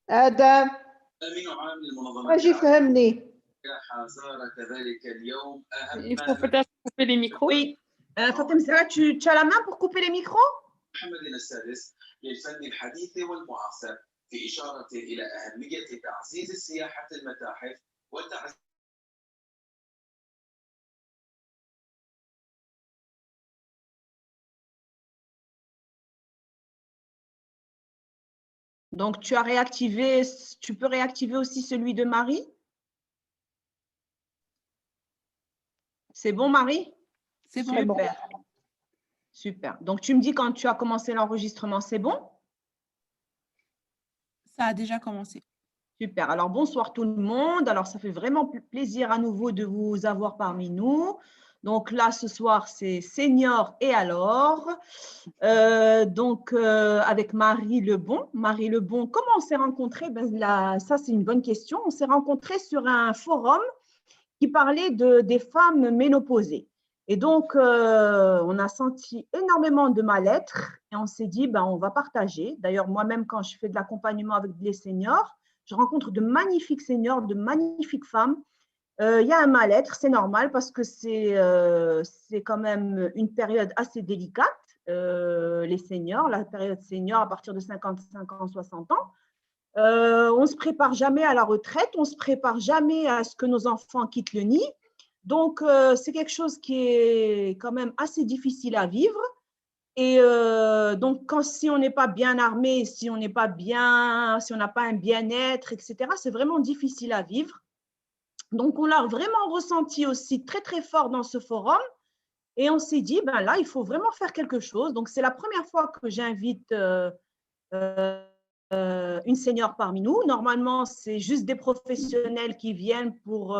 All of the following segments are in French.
آدم اجي فهمني. Il faut peut-être couper les micros. Oui. Fatem Zahra, tu as la main pour couper les micros? في إشارة إلى أهمية تعزيز سياحة المتاحف وتعزيز Donc, tu peux réactiver aussi celui de Marie? C'est bon, Marie? C'est bon. Super. Super. Donc, tu me dis quand tu as commencé l'enregistrement, c'est bon? Ça a déjà commencé. Super. Alors, bonsoir tout le monde. Alors, ça fait vraiment plaisir à nouveau de vous avoir parmi nous. Donc là, ce soir, c'est Senior et alors. Avec Marie Lebon. Marie Lebon, comment on s'est rencontrés? Ça, c'est une bonne question. On s'est rencontrés sur un forum qui parlait des femmes ménopausées. Et donc, on a senti énormément de mal-être et on s'est dit, on va partager. D'ailleurs, moi-même, quand je fais de l'accompagnement avec les seniors, je rencontre de magnifiques seniors, de magnifiques femmes. Il y a un mal-être, c'est normal parce que c'est quand même une période assez délicate, les seniors, la période senior à partir de 55 ans, 60 ans. On ne se prépare jamais à la retraite, on ne se prépare jamais à ce que nos enfants quittent le nid. Donc, c'est quelque chose qui est quand même assez difficile à vivre. Et donc, si on n'est pas bien armé, si on n'a pas un bien-être, etc., c'est vraiment difficile à vivre. Donc, on l'a vraiment ressenti aussi très, très fort dans ce forum. Et on s'est dit, là, il faut vraiment faire quelque chose. Donc, c'est la première fois que j'invite une senior parmi nous. Normalement, c'est juste des professionnels qui viennent pour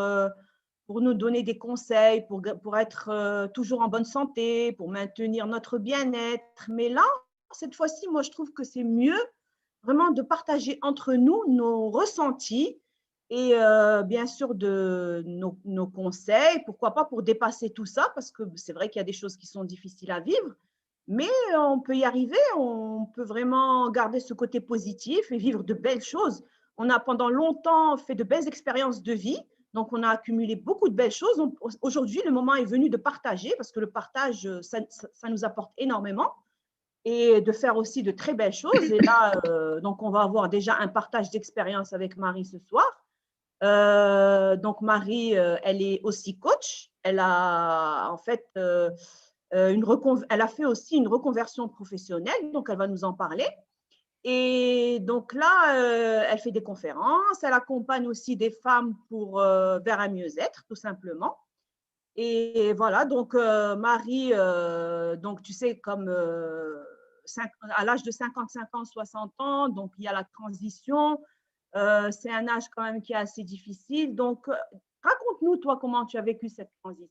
nous donner des conseils, pour être toujours en bonne santé, pour maintenir notre bien-être. Mais là, cette fois-ci, moi, je trouve que c'est mieux vraiment de partager entre nous nos ressentis et bien sûr nos conseils. Pourquoi pas pour dépasser tout ça, parce que c'est vrai qu'il y a des choses qui sont difficiles à vivre, mais on peut y arriver, on peut vraiment garder ce côté positif et vivre de belles choses. On a pendant longtemps fait de belles expériences de vie, donc on a accumulé beaucoup de belles choses. Aujourd'hui, le moment est venu de partager, parce que le partage, ça nous apporte énormément, et de faire aussi de très belles choses. Et là, donc on va avoir déjà un partage d'expérience avec Marie ce soir. Donc Marie, elle est aussi coach. Elle a en fait elle a fait aussi une reconversion professionnelle, donc elle va nous en parler. Et donc là, elle fait des conférences, elle accompagne aussi des femmes vers un mieux-être, tout simplement. Et voilà, donc Marie, donc tu sais, comme à l'âge de 55 ans, 60 ans, donc il y a la transition. C'est un âge quand même qui est assez difficile. Donc, raconte-nous, toi, comment tu as vécu cette transition.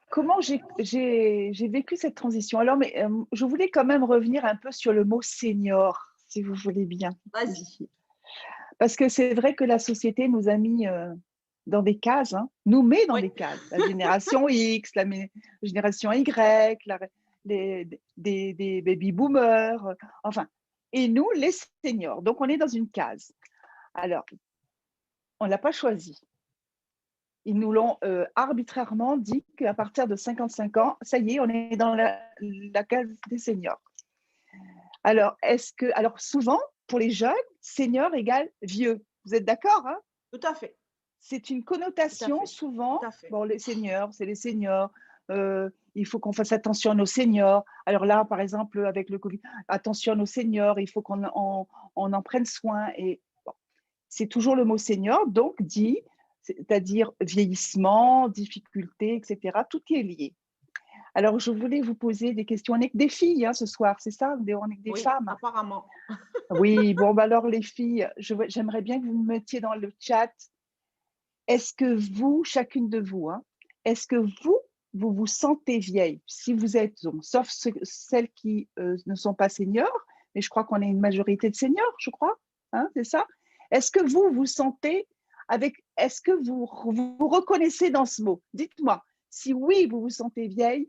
Comment j'ai vécu cette transition? Alors, je voulais quand même revenir un peu sur le mot senior, si vous voulez bien. Vas-y. Parce que c'est vrai que la société nous a mis dans des cases, nous met dans des cases. La génération X, la génération Y, des baby-boomers, enfin. Et nous, les seniors. Donc, on est dans une case. Alors, on ne l'a pas choisi. Ils nous l'ont arbitrairement dit qu'à partir de 55 ans, ça y est, on est dans la case des seniors. Alors, souvent, pour les jeunes, senior égale vieux. Vous êtes d'accord, hein? Tout à fait. C'est une connotation souvent. Bon, les seniors, c'est les seniors. Il faut qu'on fasse attention à nos seniors. Alors là, par exemple, avec le Covid, attention à nos seniors, il faut qu'on en prenne soin. Et bon, c'est toujours le mot senior, donc dit, c'est-à-dire vieillissement, difficulté, etc. Tout est lié. Alors, je voulais vous poser des questions. On est que des filles ce soir, c'est ça? On est que des femmes. Apparemment. Oui, bon, alors les filles, j'aimerais bien que vous me mettiez dans le chat. Est-ce que vous, chacune de vous, est-ce que vous vous sentez vieille? Si vous êtes, sauf celles qui ne sont pas seniors, mais je crois qu'on est une majorité de seniors, je crois, c'est ça? Est-ce que vous vous sentez est-ce que vous reconnaissez dans ce mot? Dites-moi, si oui, vous vous sentez vieille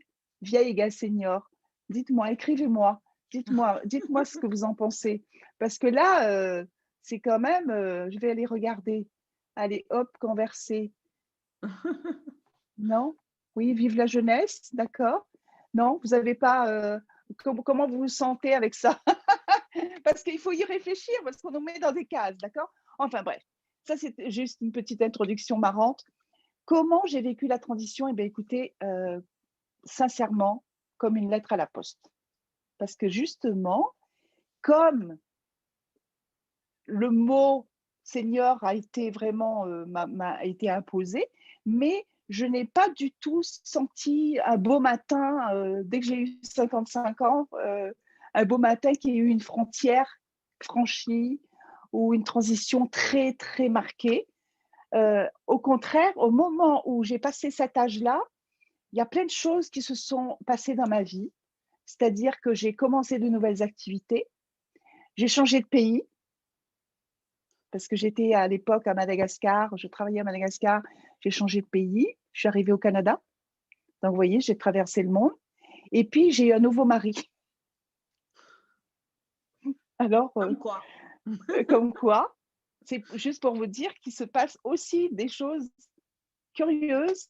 égale senior. Dites-moi, écrivez-moi. Dites-moi ce que vous en pensez. Parce que là, c'est quand même, je vais aller regarder. Allez, hop, converser. Non? Oui, vive la jeunesse, d'accord? Non, vous n'avez pas. Comment vous vous sentez avec ça? Parce qu'il faut y réfléchir, parce qu'on nous met dans des cases, d'accord? Enfin bref, ça c'est juste une petite introduction marrante. Comment j'ai vécu la transition? Eh bien, écoutez, sincèrement, comme une lettre à la poste. Parce que justement, comme le mot senior a été vraiment m'a été imposé, mais je n'ai pas du tout senti un beau matin, dès que j'ai eu 55 ans, un beau matin qu'il y ait eu une frontière franchie ou une transition très, très marquée. Au contraire, au moment où j'ai passé cet âge-là, il y a plein de choses qui se sont passées dans ma vie. C'est-à-dire que j'ai commencé de nouvelles activités, j'ai changé de pays, parce que j'étais à l'époque à Madagascar, je travaillais à Madagascar, j'ai changé de pays, je suis arrivée au Canada. Donc, vous voyez, j'ai traversé le monde. Et puis, j'ai eu un nouveau mari. Alors, comme quoi, c'est juste pour vous dire qu'il se passe aussi des choses curieuses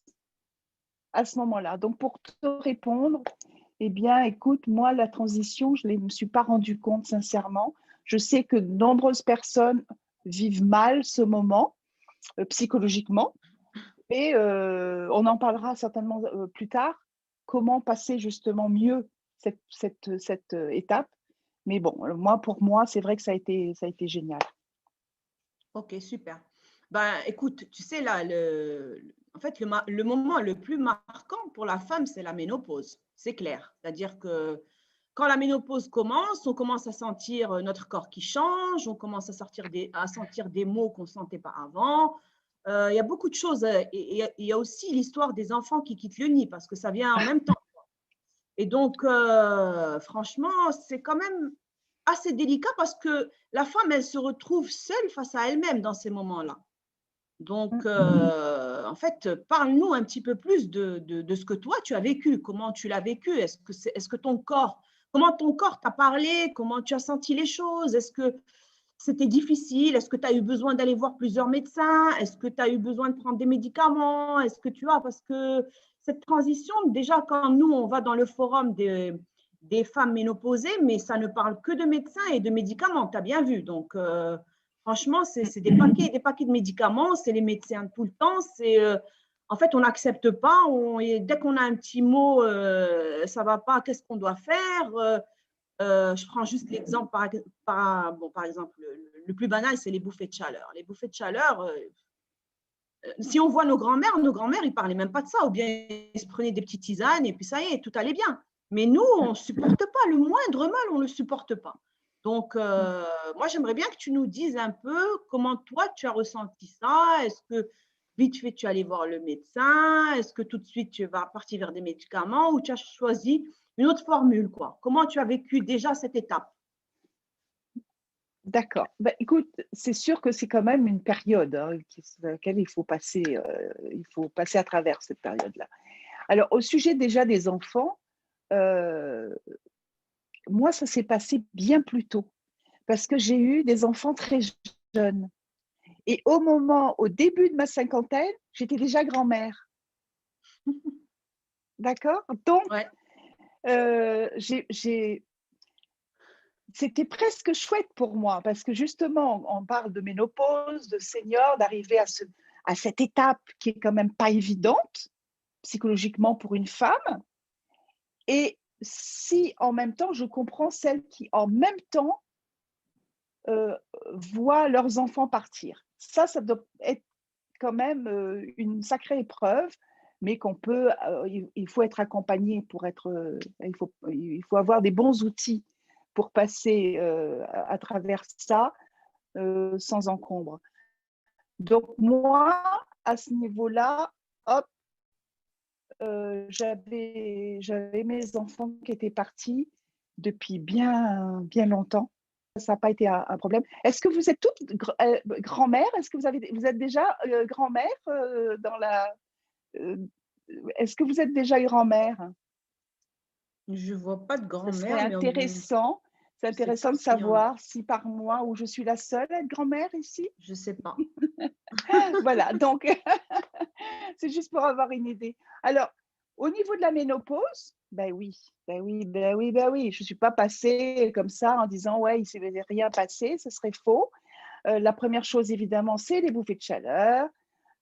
à ce moment-là. Donc, pour te répondre, eh bien, écoute, moi, la transition, je ne me suis pas rendu compte, sincèrement. Je sais que de nombreuses personnes vivent mal ce moment, psychologiquement, et on en parlera certainement plus tard, comment passer justement mieux cette étape. Mais bon, pour moi, c'est vrai que ça a été génial. Ok, super. Ben, écoute, tu sais, là, en fait, le moment le plus marquant pour la femme, c'est la ménopause. C'est clair. C'est-à-dire que quand la ménopause commence, on commence à sentir notre corps qui change, on commence à sentir des maux qu'on ne sentait pas avant. Il y a beaucoup de choses. Et il y a aussi l'histoire des enfants qui quittent le nid parce que ça vient en même temps. Et donc, franchement, c'est quand même assez délicat parce que la femme, elle se retrouve seule face à elle-même dans ces moments-là. Donc, en fait, parle-nous un petit peu plus de ce que toi, tu as vécu, comment tu l'as vécu. Est-ce que comment ton corps t'a parlé, comment tu as senti les choses? Est-ce que c'était difficile? Est-ce que tu as eu besoin d'aller voir plusieurs médecins? Est-ce que tu as eu besoin de prendre des médicaments? Est-ce que tu vois, parce que cette transition, déjà, quand nous, on va dans le forum des femmes ménopausées, mais ça ne parle que de médecins et de médicaments, tu as bien vu. Donc, franchement, c'est des paquets de médicaments, c'est les médecins tout le temps. En fait, on n'accepte pas. Dès qu'on a un petit mot, ça ne va pas, qu'est-ce qu'on doit faire? Je prends juste l'exemple, par exemple, le plus banal, c'est les bouffées de chaleur. Les bouffées de chaleur, si on voit nos grands-mères, ils ne parlaient même pas de ça, ou bien ils se prenaient des petites tisanes et puis ça y est, tout allait bien. Mais nous, on ne supporte pas, le moindre mal, on ne le supporte pas. Donc, moi, j'aimerais bien que tu nous dises un peu comment toi, tu as ressenti ça. Est-ce que vite fait, tu es allé voir le médecin? Est-ce que tout de suite, tu vas partir vers des médicaments ou tu as choisi une autre formule, quoi? Comment tu as vécu déjà cette étape? D'accord. Ben, écoute, c'est sûr que c'est quand même une période dans laquelle il faut passer à travers cette période-là. Alors, au sujet déjà des enfants, moi, ça s'est passé bien plus tôt parce que j'ai eu des enfants très jeunes. Et au début de ma cinquantaine, j'étais déjà grand-mère. D'accord? Donc, Ouais. c'était presque chouette pour moi parce que justement, on parle de ménopause, de senior, d'arriver à cette étape qui est quand même pas évidente psychologiquement pour une femme. Et si en même temps, je comprends celles qui en même temps voient leurs enfants partir. Ça doit être quand même une sacrée épreuve, mais il faut être accompagné il faut avoir des bons outils pour passer à travers ça sans encombre. Donc moi, à ce niveau-là, hop, j'avais mes enfants qui étaient partis depuis bien, bien longtemps. Ça n'a pas été un problème. Est-ce que vous êtes toutes grand-mère? Est-ce que vous êtes déjà grand-mère est-ce que vous êtes déjà grand-mère? Je vois pas de Ce grand-mère, serait mais intéressant. C'est je sais intéressant pas de s'il y en a. savoir si par mois où je suis la seule à être grand-mère ici. Je sais pas. Voilà, donc c'est juste pour avoir une idée. Alors, au niveau de la ménopause, ben oui, ben oui, ben oui, ben oui. Je ne suis pas passée comme ça en disant ouais, il ne s'est rien passé, ce serait faux. La première chose, évidemment, c'est les bouffées de chaleur.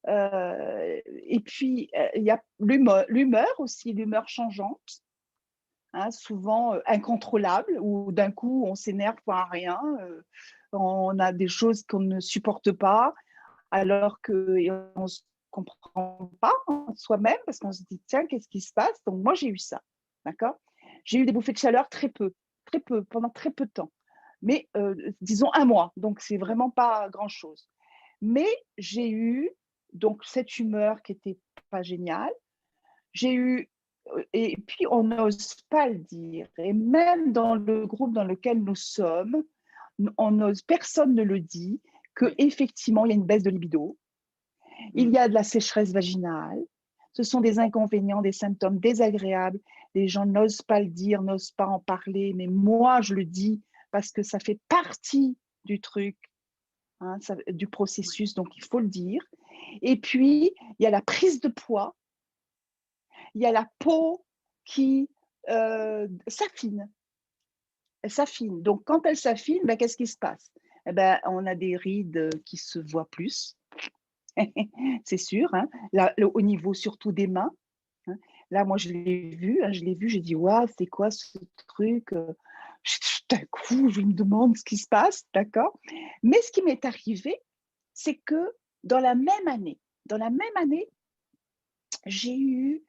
Et puis, il y a l'humeur aussi, l'humeur changeante, hein, souvent incontrôlable, où d'un coup, on s'énerve pour un rien. On a des choses qu'on ne supporte pas, alors qu'on ne se comprend pas soi-même, parce qu'on se dit, tiens, qu'est-ce qui se passe? Donc, moi, j'ai eu ça, d'accord? J'ai eu des bouffées de chaleur très peu, pendant très peu de temps. Mais disons un mois, donc c'est vraiment pas grand-chose. Mais j'ai eu donc cette humeur qui était pas géniale. J'ai eu et puis on n'ose pas le dire. Et même dans le groupe dans lequel nous sommes, personne ne le dit que Oui. effectivement il y a une baisse de libido, il y a de la sécheresse vaginale. Ce sont des inconvénients, des symptômes désagréables. Les gens n'osent pas le dire, n'osent pas en parler, mais moi je le dis parce que ça fait partie du truc, hein, du processus, donc il faut le dire. Et puis, il y a la prise de poids, il y a la peau qui s'affine. Elle s'affine. Donc, quand elle s'affine, ben, qu'est-ce qui se passe? Eh ben, on a des rides qui se voient plus, c'est sûr, hein. Là, au niveau surtout des mains. Hein. Là, moi, je l'ai vu, hein, j'ai dit, waouh, c'est quoi ce truc? D'un coup, je me demande ce qui se passe, d'accord? Mais ce qui m'est arrivé, c'est que dans la même année, j'ai eu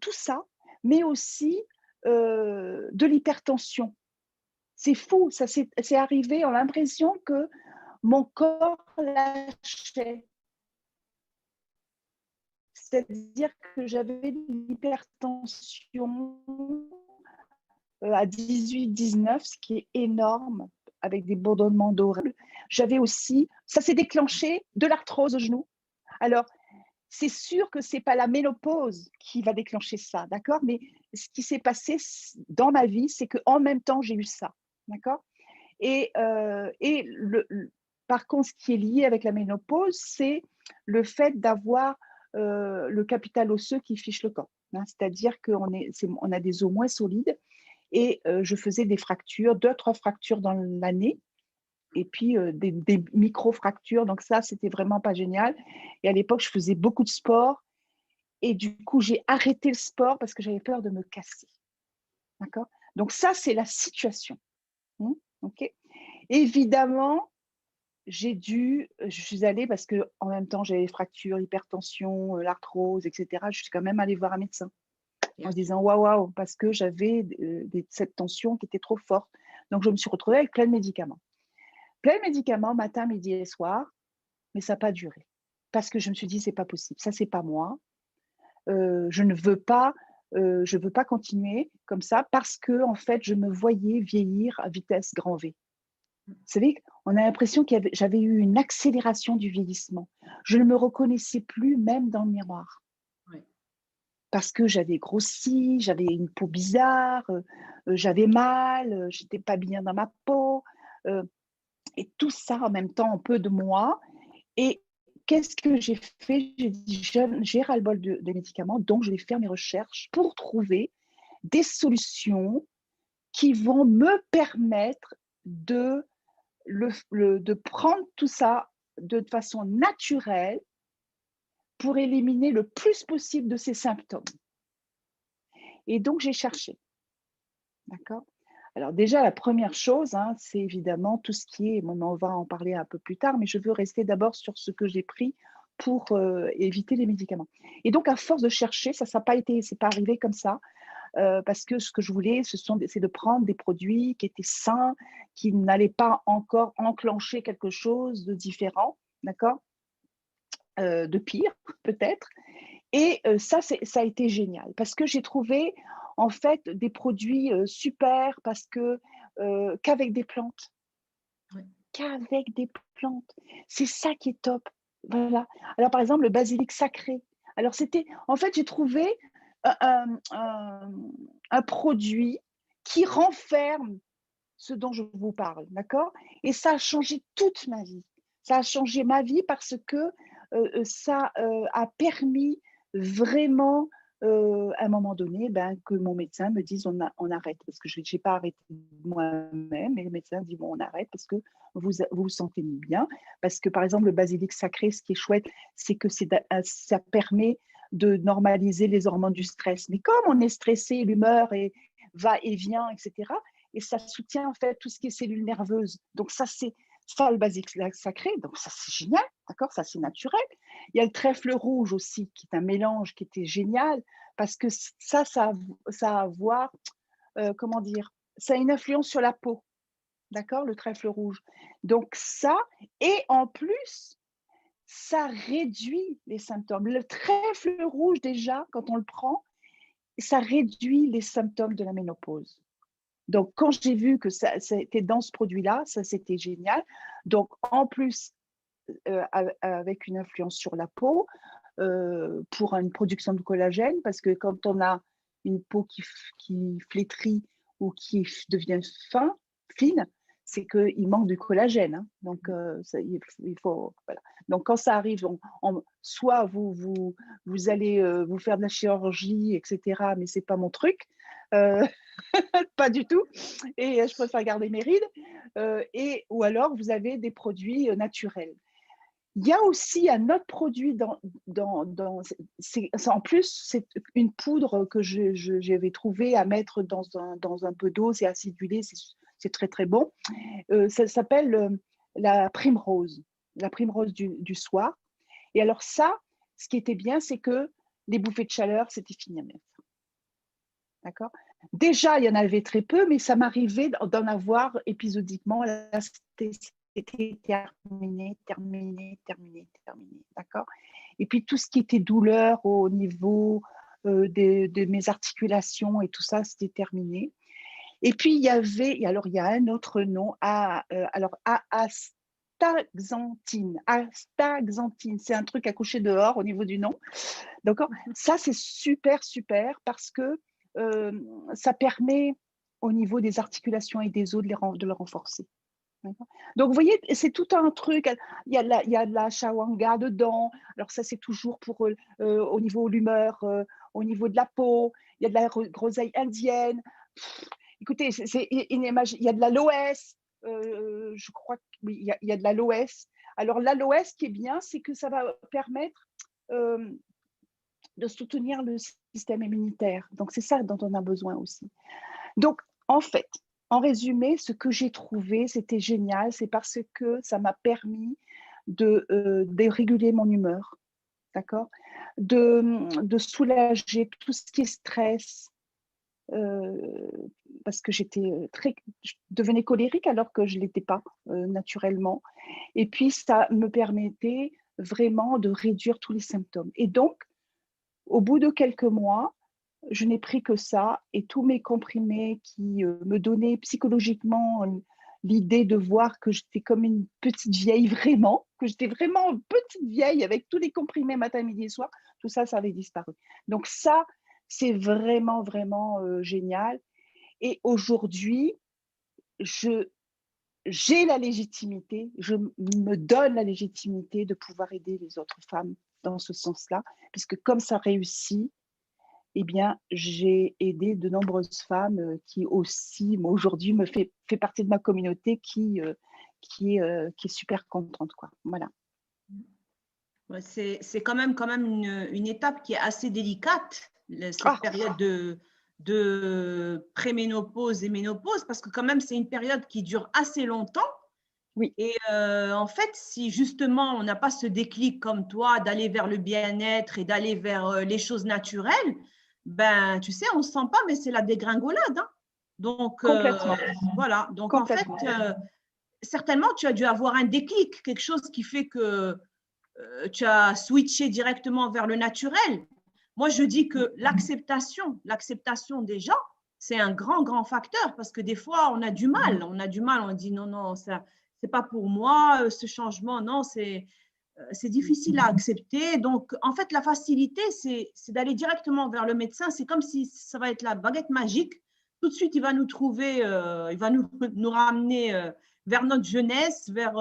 tout ça, mais aussi de l'hypertension. C'est fou, ça c'est arrivé, on a l'impression que mon corps lâchait. C'est-à-dire que j'avais de l'hypertension à 18-19, ce qui est énorme, avec des bourdonnements d'oreilles. J'avais aussi, ça s'est déclenché de l'arthrose au genou. Alors, c'est sûr que ce n'est pas la ménopause qui va déclencher ça, d'accord? Mais ce qui s'est passé dans ma vie, c'est qu'en même temps, j'ai eu ça, d'accord? Et par contre, ce qui est lié avec la ménopause, c'est le fait d'avoir le capital osseux qui fiche le camp, hein. C'est-à-dire on a des os moins solides et je faisais des fractures, 2-3 fractures dans l'année et puis des micro-fractures. Donc ça, c'était vraiment pas génial. Et à l'époque, je faisais beaucoup de sport et du coup, j'ai arrêté le sport parce que j'avais peur de me casser. D'accord? Donc ça, c'est la situation. OK? Évidemment, je suis allée parce que en même temps, j'avais fractures, hypertension, l'arthrose, etc. Je suis quand même allée voir un médecin en se disant waouh, waouh, parce que j'avais cette tension qui était trop forte. Donc, je me suis retrouvée avec plein de médicaments. Plein de médicaments, matin, midi et soir, mais ça n'a pas duré. Parce que je me suis dit, c'est pas possible, ça, c'est pas moi. Je ne veux pas, je veux pas continuer comme ça parce que, en fait, je me voyais vieillir à vitesse grand V. Vous savez, on a l'impression que j'avais eu une accélération du vieillissement. Je ne me reconnaissais plus même dans le miroir. Oui. Parce que j'avais grossi, j'avais une peau bizarre, j'avais mal, j'étais pas bien dans ma peau. Et tout ça en même temps, un peu de moi. Et qu'est-ce que j'ai fait? J'ai dit, j'ai ras-le-bol de médicaments, donc je vais faire mes recherches pour trouver des solutions qui vont me permettre de prendre tout ça de façon naturelle pour éliminer le plus possible de ces symptômes. Et donc, j'ai cherché. D'accord? Alors déjà, la première chose, hein, c'est évidemment tout ce qui est, on va en parler un peu plus tard, mais je veux rester d'abord sur ce que j'ai pris pour éviter les médicaments. Et donc, à force de chercher, ça n'a pas été, c'est pas arrivé comme ça. Parce que ce que je voulais, c'est de prendre des produits qui étaient sains, qui n'allaient pas encore enclencher quelque chose de différent, d'accord, de pire peut-être. Et ça a été génial parce que j'ai trouvé en fait des produits super parce que qu'avec des plantes, Oui. qu'avec des plantes, c'est ça qui est top. Voilà. Alors par exemple le basilic sacré. Alors c'était, en fait, j'ai trouvé un un produit qui renferme ce dont je vous parle, d'accord? Et ça a changé toute ma vie. Ça a changé ma vie parce que ça a permis vraiment, à un moment donné, ben, que mon médecin me dise on arrête. Parce que je n'ai pas arrêté moi-même, et le médecin dit bon, on arrête parce que vous sentez bien. Parce que par exemple, le basilic sacré, ce qui est chouette, c'est que ça permet de normaliser les hormones du stress. Mais comme on est stressé, l'humeur va et vient, etc. Et ça soutient en fait tout ce qui est cellules nerveuses. Donc ça, c'est ça le basilic sacré. Donc ça, c'est génial, d'accord? Ça, c'est naturel. Il y a le trèfle rouge aussi, qui est un mélange qui était génial, parce que ça a à voir, comment dire, ça a une influence sur la peau, d'accord? Le trèfle rouge. Donc ça, et en plus, ça réduit les symptômes. Le trèfle rouge, déjà, quand on le prend, ça réduit les symptômes de la ménopause. Donc, quand j'ai vu que ça était dans ce produit-là, ça, c'était génial. Donc, en plus, avec une influence sur la peau, pour une production de collagène, parce que quand on a une peau qui flétrit ou qui devient fine, c'est qu'il manque du collagène. Hein. Donc, il faut… Voilà. Donc, quand ça arrive, soit vous allez vous faire de la chirurgie, etc., mais ce n'est pas mon truc. Pas du tout. Et je préfère garder mes rides. Ou alors, vous avez des produits naturels. Il y a aussi un autre produit en plus, c'est une poudre que j'avais trouvée à mettre dans un peu d'eau, c'est acidulé, c'est très très bon. Ça s'appelle la primrose du soir. Et alors ça, ce qui était bien, c'est que les bouffées de chaleur, c'était fini à mettre. D'accord? Déjà, il y en avait très peu, mais ça m'arrivait d'en avoir épisodiquement. Là, c'était terminé. D'accord? Et puis, tout ce qui était douleur au niveau de mes articulations et tout ça, c'était terminé. Et puis, il y a un autre nom, astaxanthine. Astaxanthine, c'est un truc à coucher dehors au niveau du nom. D'accord? Ça, c'est super, super parce que ça permet au niveau des articulations et des os de le renforcer. Donc, vous voyez, c'est tout un truc. Il y a de la shawanga dedans. Alors, ça, c'est toujours pour au niveau de l'humeur, au niveau de la peau. Il y a de la groseille indienne. Écoutez, il y a de l'aloès. Je crois qu'il y a de l'aloès. Alors, l'aloès, ce qui est bien, c'est que ça va permettre de soutenir le système immunitaire. Donc, c'est ça dont on a besoin aussi. Donc, en fait, en résumé, ce que j'ai trouvé, c'était génial, c'est parce que ça m'a permis de réguler mon humeur, d'accord, de soulager tout ce qui est stress, parce que je devenais colérique alors que je ne l'étais pas naturellement. Et puis, ça me permettait vraiment de réduire tous les symptômes. Et donc, au bout de quelques mois, je n'ai pris que ça et tous mes comprimés qui me donnaient psychologiquement l'idée de voir que j'étais comme une petite vieille vraiment, que j'étais vraiment une petite vieille avec tous les comprimés matin, midi et soir, tout ça, ça avait disparu. Donc ça, c'est vraiment, vraiment génial. Et aujourd'hui, j'ai la légitimité, je me donne la légitimité de pouvoir aider les autres femmes dans ce sens-là, puisque comme ça réussit, eh bien, j'ai aidé de nombreuses femmes qui aussi, moi, aujourd'hui, me fait partie de ma communauté qui est super contente, quoi. Voilà. Ouais, c'est quand même une étape qui est assez délicate, cette période de préménopause et ménopause, parce que quand même, c'est une période qui dure assez longtemps. Oui. Et en fait, si justement, on n'a pas ce déclic comme toi d'aller vers le bien-être et d'aller vers les choses naturelles, ben, tu sais, on ne se sent pas, mais c'est la dégringolade. Hein. Donc, complètement. voilà. Donc, en fait, certainement, tu as dû avoir un déclic, quelque chose qui fait que tu as switché directement vers le naturel. Moi, je dis que l'acceptation des gens, c'est un grand, grand facteur parce que des fois, on a du mal. On dit non, ça, c'est pas pour moi, ce changement. Non, c'est difficile à accepter. Donc, en fait, la facilité, c'est d'aller directement vers le médecin. C'est comme si ça va être la baguette magique. Tout de suite, il va nous trouver, il va nous ramener vers notre jeunesse, vers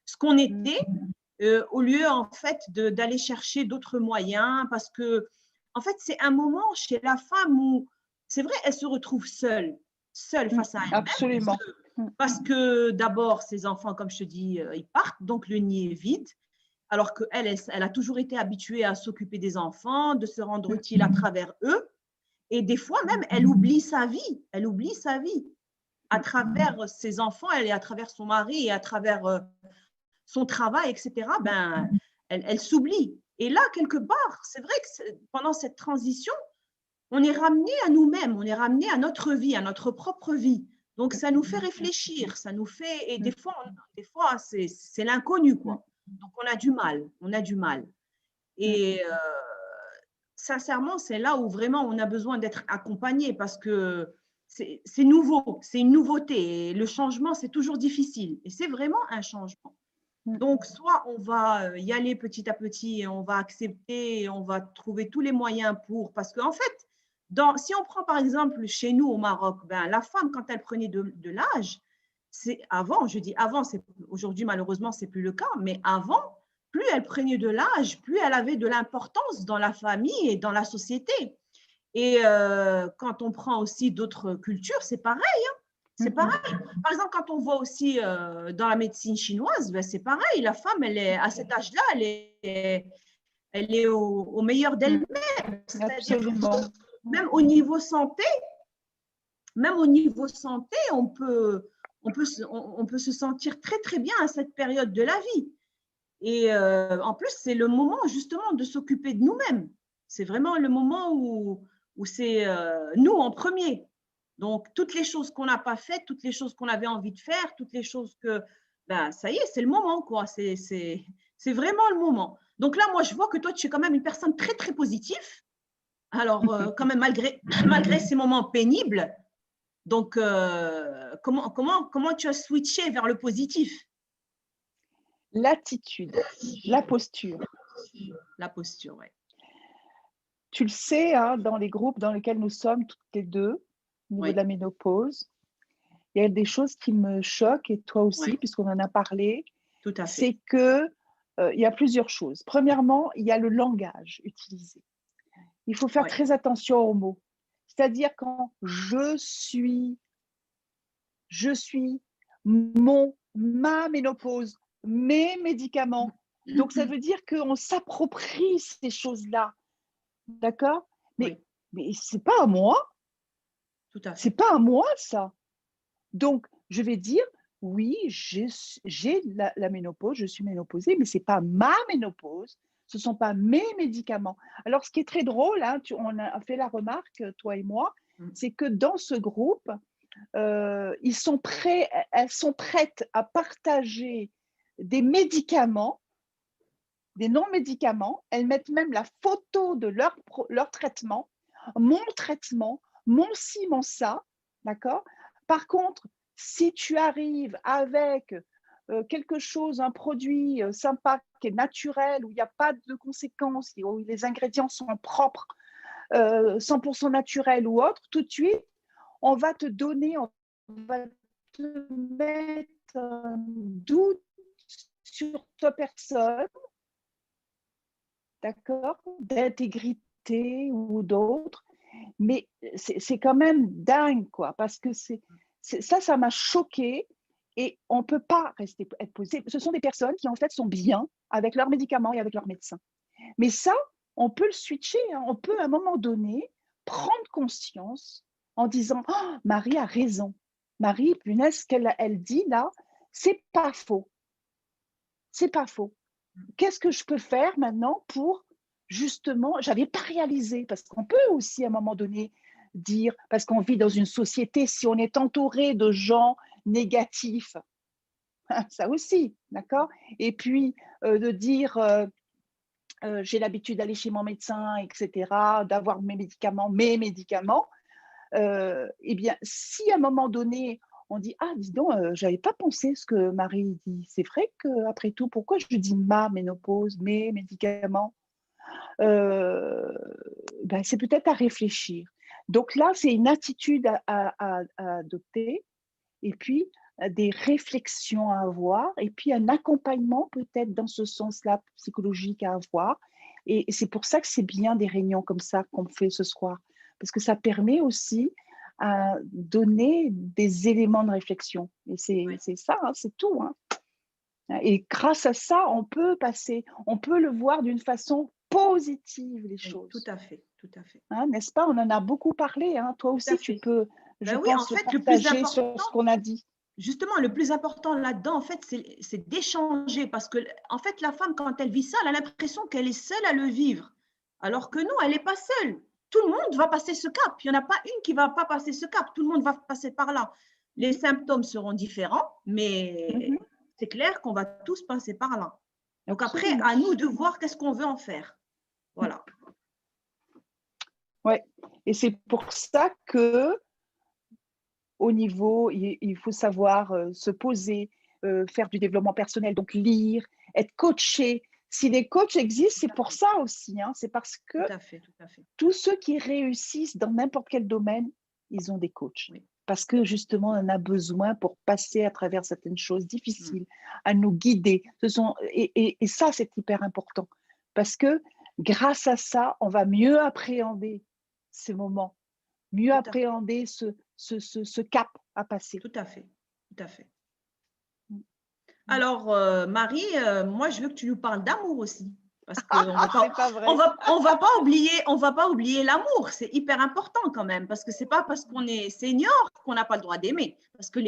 ce qu'on était, au lieu, en fait, d'aller chercher d'autres moyens. Parce que, en fait, c'est un moment chez la femme où, c'est vrai, elle se retrouve seule face à elle-même. Absolument. Parce que d'abord, ses enfants, comme je te dis, ils partent, donc le nid est vide, alors qu'elle, elle a toujours été habituée à s'occuper des enfants, de se rendre utile à travers eux. Et des fois même, elle oublie sa vie. Elle oublie sa vie. À travers ses enfants, elle est à travers son mari et à travers son travail, etc., ben, elle s'oublie. Et là, quelque part, c'est vrai que pendant cette transition, on est ramené à nous-mêmes, on est ramené à notre vie, à notre propre vie. Donc, ça nous fait réfléchir, ça nous fait… Et des fois c'est l'inconnu, quoi. Donc, on a du mal. Et sincèrement, c'est là où vraiment on a besoin d'être accompagné parce que c'est nouveau, c'est une nouveauté. Et le changement, c'est toujours difficile. Et c'est vraiment un changement. Donc, soit on va y aller petit à petit et on va accepter et on va trouver tous les moyens pour… Parce qu'en fait, si on prend par exemple chez nous au Maroc, ben, la femme, quand elle prenait de l'âge, c'est avant, je dis avant, aujourd'hui malheureusement, ce n'est plus le cas, mais avant, plus elle prenait de l'âge, plus elle avait de l'importance dans la famille et dans la société. Et quand on prend aussi d'autres cultures, c'est pareil. Hein. C'est pareil. Par exemple, quand on voit aussi dans la médecine chinoise, ben c'est pareil. La femme, elle est à cet âge-là, elle est au meilleur d'elle-même. C'est-à-dire même au niveau santé, on peut se sentir très, très bien à cette période de la vie. Et en plus, c'est le moment justement de s'occuper de nous-mêmes. C'est vraiment le moment où c'est nous en premier. Donc, toutes les choses qu'on n'a pas faites, toutes les choses qu'on avait envie de faire, toutes les choses que, ben, ça y est, c'est le moment, quoi. C'est vraiment le moment. Donc là, moi, je vois que toi, tu es quand même une personne très, très positive. Alors, quand même, malgré ces moments pénibles, donc, comment tu as switché vers le positif? L'attitude, la posture. La posture, oui. Tu le sais, hein, dans les groupes dans lesquels nous sommes toutes les deux, au niveau de la ménopause, il y a des choses qui me choquent, et toi aussi, puisqu'on en a parlé. Tout à fait. C'est que il y a plusieurs choses. Premièrement, il y a le langage utilisé. Il faut faire très attention aux mots. C'est-à-dire quand je suis ma ménopause, mes médicaments. Donc, ça veut dire qu'on s'approprie ces choses-là. D'accord? Mais ce n'est pas à moi. Tout à fait. Ce n'est pas à moi, ça. Donc, je vais dire, oui, j'ai la ménopause, je suis ménopausée, mais ce n'est pas ma ménopause. Ce ne sont pas mes médicaments. Alors, ce qui est très drôle, hein, on a fait la remarque, toi et moi, c'est que dans ce groupe, elles sont prêtes à partager des médicaments, des non-médicaments. Elles mettent même la photo de leur traitement, mon ci, mon ça, d'accord? Par contre, si tu arrives avec quelque chose, un produit sympa, qui est naturel, où il n'y a pas de conséquences, où les ingrédients sont propres, 100% naturels ou autre, tout de suite, on va te mettre un doute sur ta personne, d'accord, d'intégrité ou d'autres. Mais c'est quand même dingue, quoi, parce que ça m'a choquée, et on ne peut pas être posé. Ce sont des personnes qui, en fait, sont bien avec leurs médicaments et avec leurs médecins. Mais ça, on peut le switcher, hein. On peut, à un moment donné, prendre conscience en disant « Oh, Marie a raison. Marie, punaise, ce qu'elle dit là, c'est pas faux. C'est pas faux. Qu'est-ce que je peux faire maintenant pour… » Justement, je n'avais pas réalisé, parce qu'on peut aussi à un moment donné dire, parce qu'on vit dans une société, si on est entouré de gens négatifs, ça aussi, d'accord? Et puis de dire, j'ai l'habitude d'aller chez mon médecin, etc., d'avoir mes médicaments, eh bien, si à un moment donné, on dit, ah, dis donc, j'avais pas pensé ce que Marie dit. C'est vrai qu'après tout, pourquoi je dis ma ménopause, mes médicaments? Ben, c'est peut-être à réfléchir. Donc là, c'est une attitude à adopter, et puis des réflexions à avoir, et puis un accompagnement peut-être dans ce sens-là psychologique à avoir. Et c'est pour ça que c'est bien des réunions comme ça qu'on fait ce soir, parce que ça permet aussi à donner des éléments de réflexion. Et c'est ça, hein, c'est tout. Hein. Et grâce à ça, on peut le voir d'une façon positive, les Oui, choses. tout à fait, tout à fait. Hein, n'est-ce pas? On en a beaucoup parlé. Hein. Toi aussi, tu peux, je Oui, en pense, fait, le plus partager important, sur ce qu'on a dit. justement, le plus important là-dedans, en fait, c'est d'échanger. Parce que, en fait, la femme, quand elle vit ça, elle a l'impression qu'elle est seule à le vivre. Alors que non, elle n'est pas seule. Tout le monde va passer ce cap. Il n'y en a pas une qui ne va pas passer ce cap. Tout le monde va passer par là. Les symptômes seront différents, mais c'est clair qu'on va tous passer par là. Donc après, Absolument. à nous de voir qu'est-ce qu'on veut en faire. Voilà. Ouais. Et c'est pour ça que, au niveau, il faut savoir se poser, faire du développement personnel, donc lire, être coaché. Si les coachs existent, c'est pour ça aussi. Hein. C'est parce que Tout à fait, tout à fait. tous ceux qui réussissent dans n'importe quel domaine, ils ont des coachs. Oui. Parce que justement, on en a besoin pour passer à travers certaines choses difficiles, à nous guider. Et ça, c'est hyper important. Parce que grâce à ça, on va mieux appréhender ces moments, mieux appréhender ce cap à passer. Tout à fait, tout à fait. Mm. Alors, Marie, moi, je veux que tu nous parles d'amour aussi. Parce qu'on on va pas oublier l'amour. C'est hyper important quand même. Parce que c'est pas parce qu'on est senior qu'on n'a pas le droit d'aimer. Parce que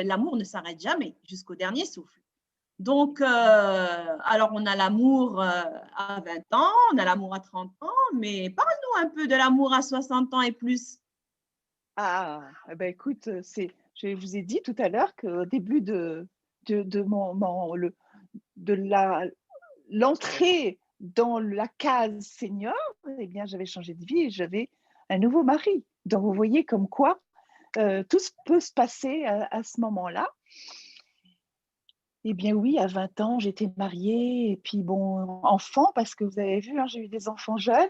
l'amour ne s'arrête jamais jusqu'au dernier souffle. Donc, alors on a l'amour à 20 ans, on a l'amour à 30 ans, mais parle-nous un peu de l'amour à 60 ans et plus. Ah, ben écoute, je vous ai dit tout à l'heure qu'au début de l'entrée dans la case senior, eh bien, j'avais changé de vie et j'avais un nouveau mari. Donc, vous voyez comme quoi tout peut se passer à ce moment-là. Eh bien oui, à 20 ans, j'étais mariée et puis bon, enfant, parce que vous avez vu, hein, j'ai eu des enfants jeunes.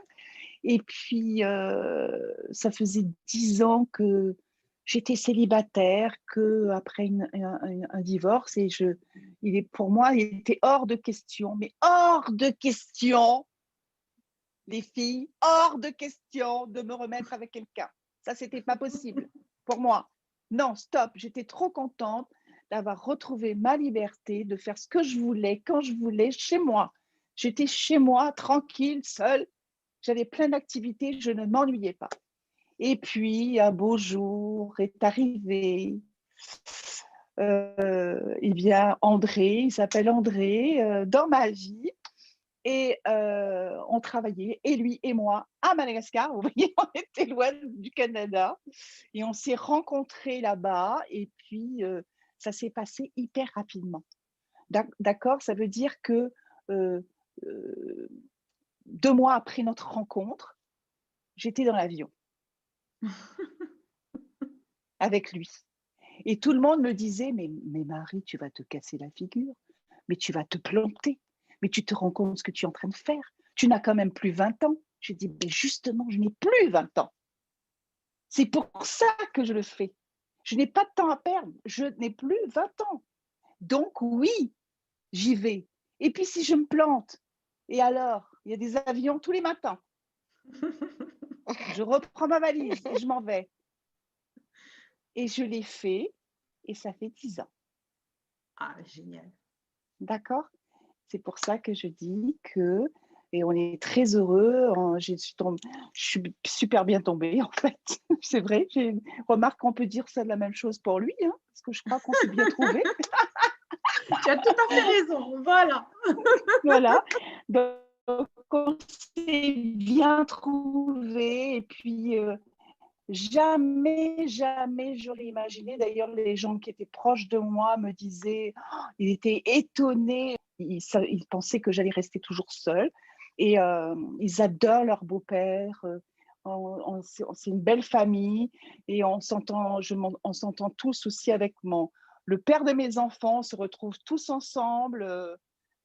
Et puis, ça faisait 10 ans que j'étais célibataire, qu'après un divorce, et pour moi, il était hors de question, mais hors de question, les filles, hors de question de me remettre avec quelqu'un. Ça, c'était pas possible pour moi. Non, stop, j'étais trop contente d'avoir retrouvé ma liberté, de faire ce que je voulais, quand je voulais, chez moi. J'étais chez moi, tranquille, seule. J'avais plein d'activités, je ne m'ennuyais pas. Et puis, un beau jour est arrivé. Eh bien, André, il s'appelle André, dans ma vie. Et on travaillait, et lui et moi, à Madagascar. Vous voyez, on était loin du Canada. Et on s'est rencontrés là-bas. Et puis, ça s'est passé hyper rapidement. D'accord? Ça veut dire que 2 mois après notre rencontre, j'étais dans l'avion avec lui. Et tout le monde me disait, mais Marie, tu vas te casser la figure, mais tu vas te planter, mais tu te rends compte ce que tu es en train de faire. Tu n'as quand même plus 20 ans. Je dis, mais justement, je n'ai plus 20 ans. C'est pour ça que je le fais. Je n'ai pas de temps à perdre. Je n'ai plus 20 ans. Donc oui, j'y vais. Et puis si je me plante, et alors, il y a des avions tous les matins. Je reprends ma valise et je m'en vais. Et je l'ai fait, et ça fait 10 ans. Ah, génial. D'accord? C'est pour ça que je dis que, et on est très heureux, je suis super bien tombée en fait. C'est vrai, remarque qu'on peut dire ça de la même chose pour lui, hein, parce que je crois qu'on s'est bien trouvé. Tu as tout à fait raison, voilà. Voilà, donc on s'est bien trouvé, et puis jamais j'aurais imaginé. D'ailleurs, les gens qui étaient proches de moi me disaient, ils étaient étonnés, ils pensaient que j'allais rester toujours seule. Et ils adorent leur beau-père. c'est une belle famille et on s'entend tous aussi avec le père de mes enfants, on se retrouve tous ensemble,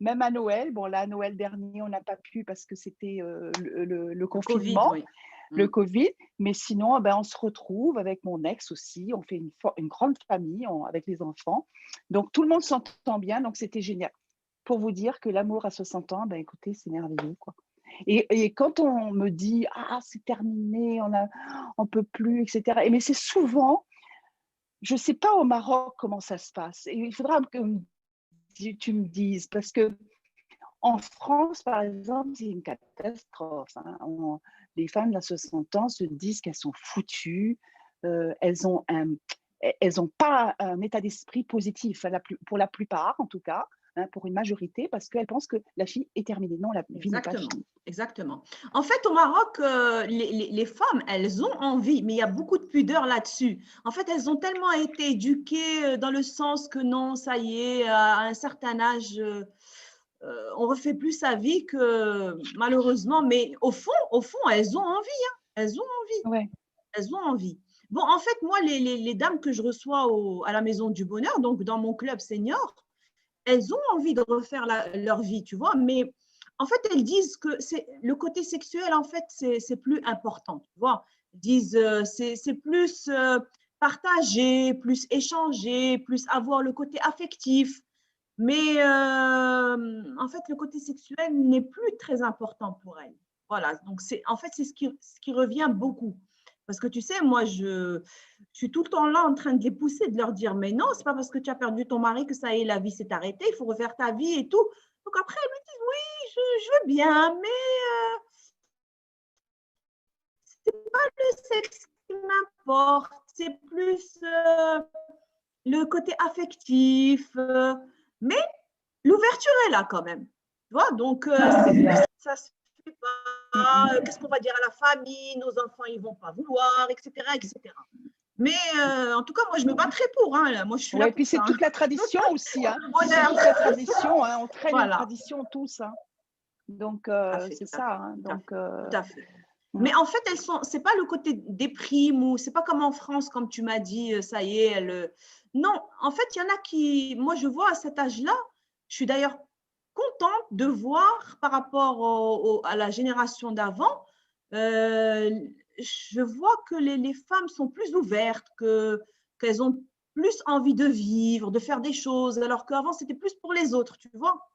même à Noël. Bon, là, à Noël dernier, on n'a pas pu parce que c'était le Covid, confinement, oui. le Covid. Mais sinon, on se retrouve avec mon ex aussi. On fait une grande famille avec les enfants. Donc, tout le monde s'entend bien. Donc, c'était génial. Pour vous dire que l'amour à 60 ans, écoutez, c'est merveilleux, quoi. Et quand on me dit « Ah, c'est terminé, on peut plus, etc. » Mais c'est souvent, je ne sais pas au Maroc comment ça se passe. Et il faudra que tu me dises, parce que en France, par exemple, c'est une catastrophe. Hein. Les femmes de 60 ans se disent qu'elles sont foutues, elles n'ont pas un état d'esprit positif, pour la plupart en tout cas, hein, pour une majorité, parce qu'elles pensent que la vie est terminée. Non, la vie n'est pas finie. Exactement. En fait, au Maroc, les femmes, elles ont envie, mais il y a beaucoup de pudeur là-dessus. En fait, elles ont tellement été éduquées dans le sens que non, ça y est, à un certain âge, on refait plus sa vie que malheureusement, mais au fond, elles ont envie. Hein. Elles ont envie. Ouais. Elles ont envie. Bon, en fait, moi, les dames que je reçois à la Maison du Bonheur, donc dans mon club senior, elles ont envie de refaire leur vie, tu vois, mais en fait, elles disent que le côté sexuel, en fait, c'est plus important, tu vois. Elles disent c'est plus partager, plus échanger, plus avoir le côté affectif. Mais en fait, le côté sexuel n'est plus très important pour elles. Voilà, donc en fait, c'est ce qui revient beaucoup. Parce que tu sais, moi, je suis tout le temps là en train de les pousser, de leur dire, mais non, c'est pas parce que tu as perdu ton mari que ça y est, la vie s'est arrêtée, il faut refaire ta vie et tout. Donc après, elles me disent, oui, je veux bien, mais c'est pas le sexe qui m'importe, c'est plus le côté affectif. Mais l'ouverture est là quand même. Tu vois, donc ça se fait pas. Qu'est-ce qu'on va dire à la famille? Nos enfants, ils vont pas vouloir, etc., etc. Mais en tout cas, moi, je me battrai pour. Hein. Moi, je suis là Et pour puis c'est ça. toute la tradition aussi. Hein. Bonheur. C'est toute la tradition. Hein. On traîne une tradition tous. Hein. Donc c'est ça. Hein. Donc, tout à fait. Mais en fait, c'est pas le côté déprime ou c'est pas comme en France, comme tu m'as dit, ça y est, non, en fait, il y en a qui, moi, je vois à cet âge-là, je suis d'ailleurs contente de voir par rapport à la génération d'avant, je vois que les femmes sont plus ouvertes, qu'elles ont plus envie de vivre, de faire des choses, alors qu'avant, c'était plus pour les autres, tu vois.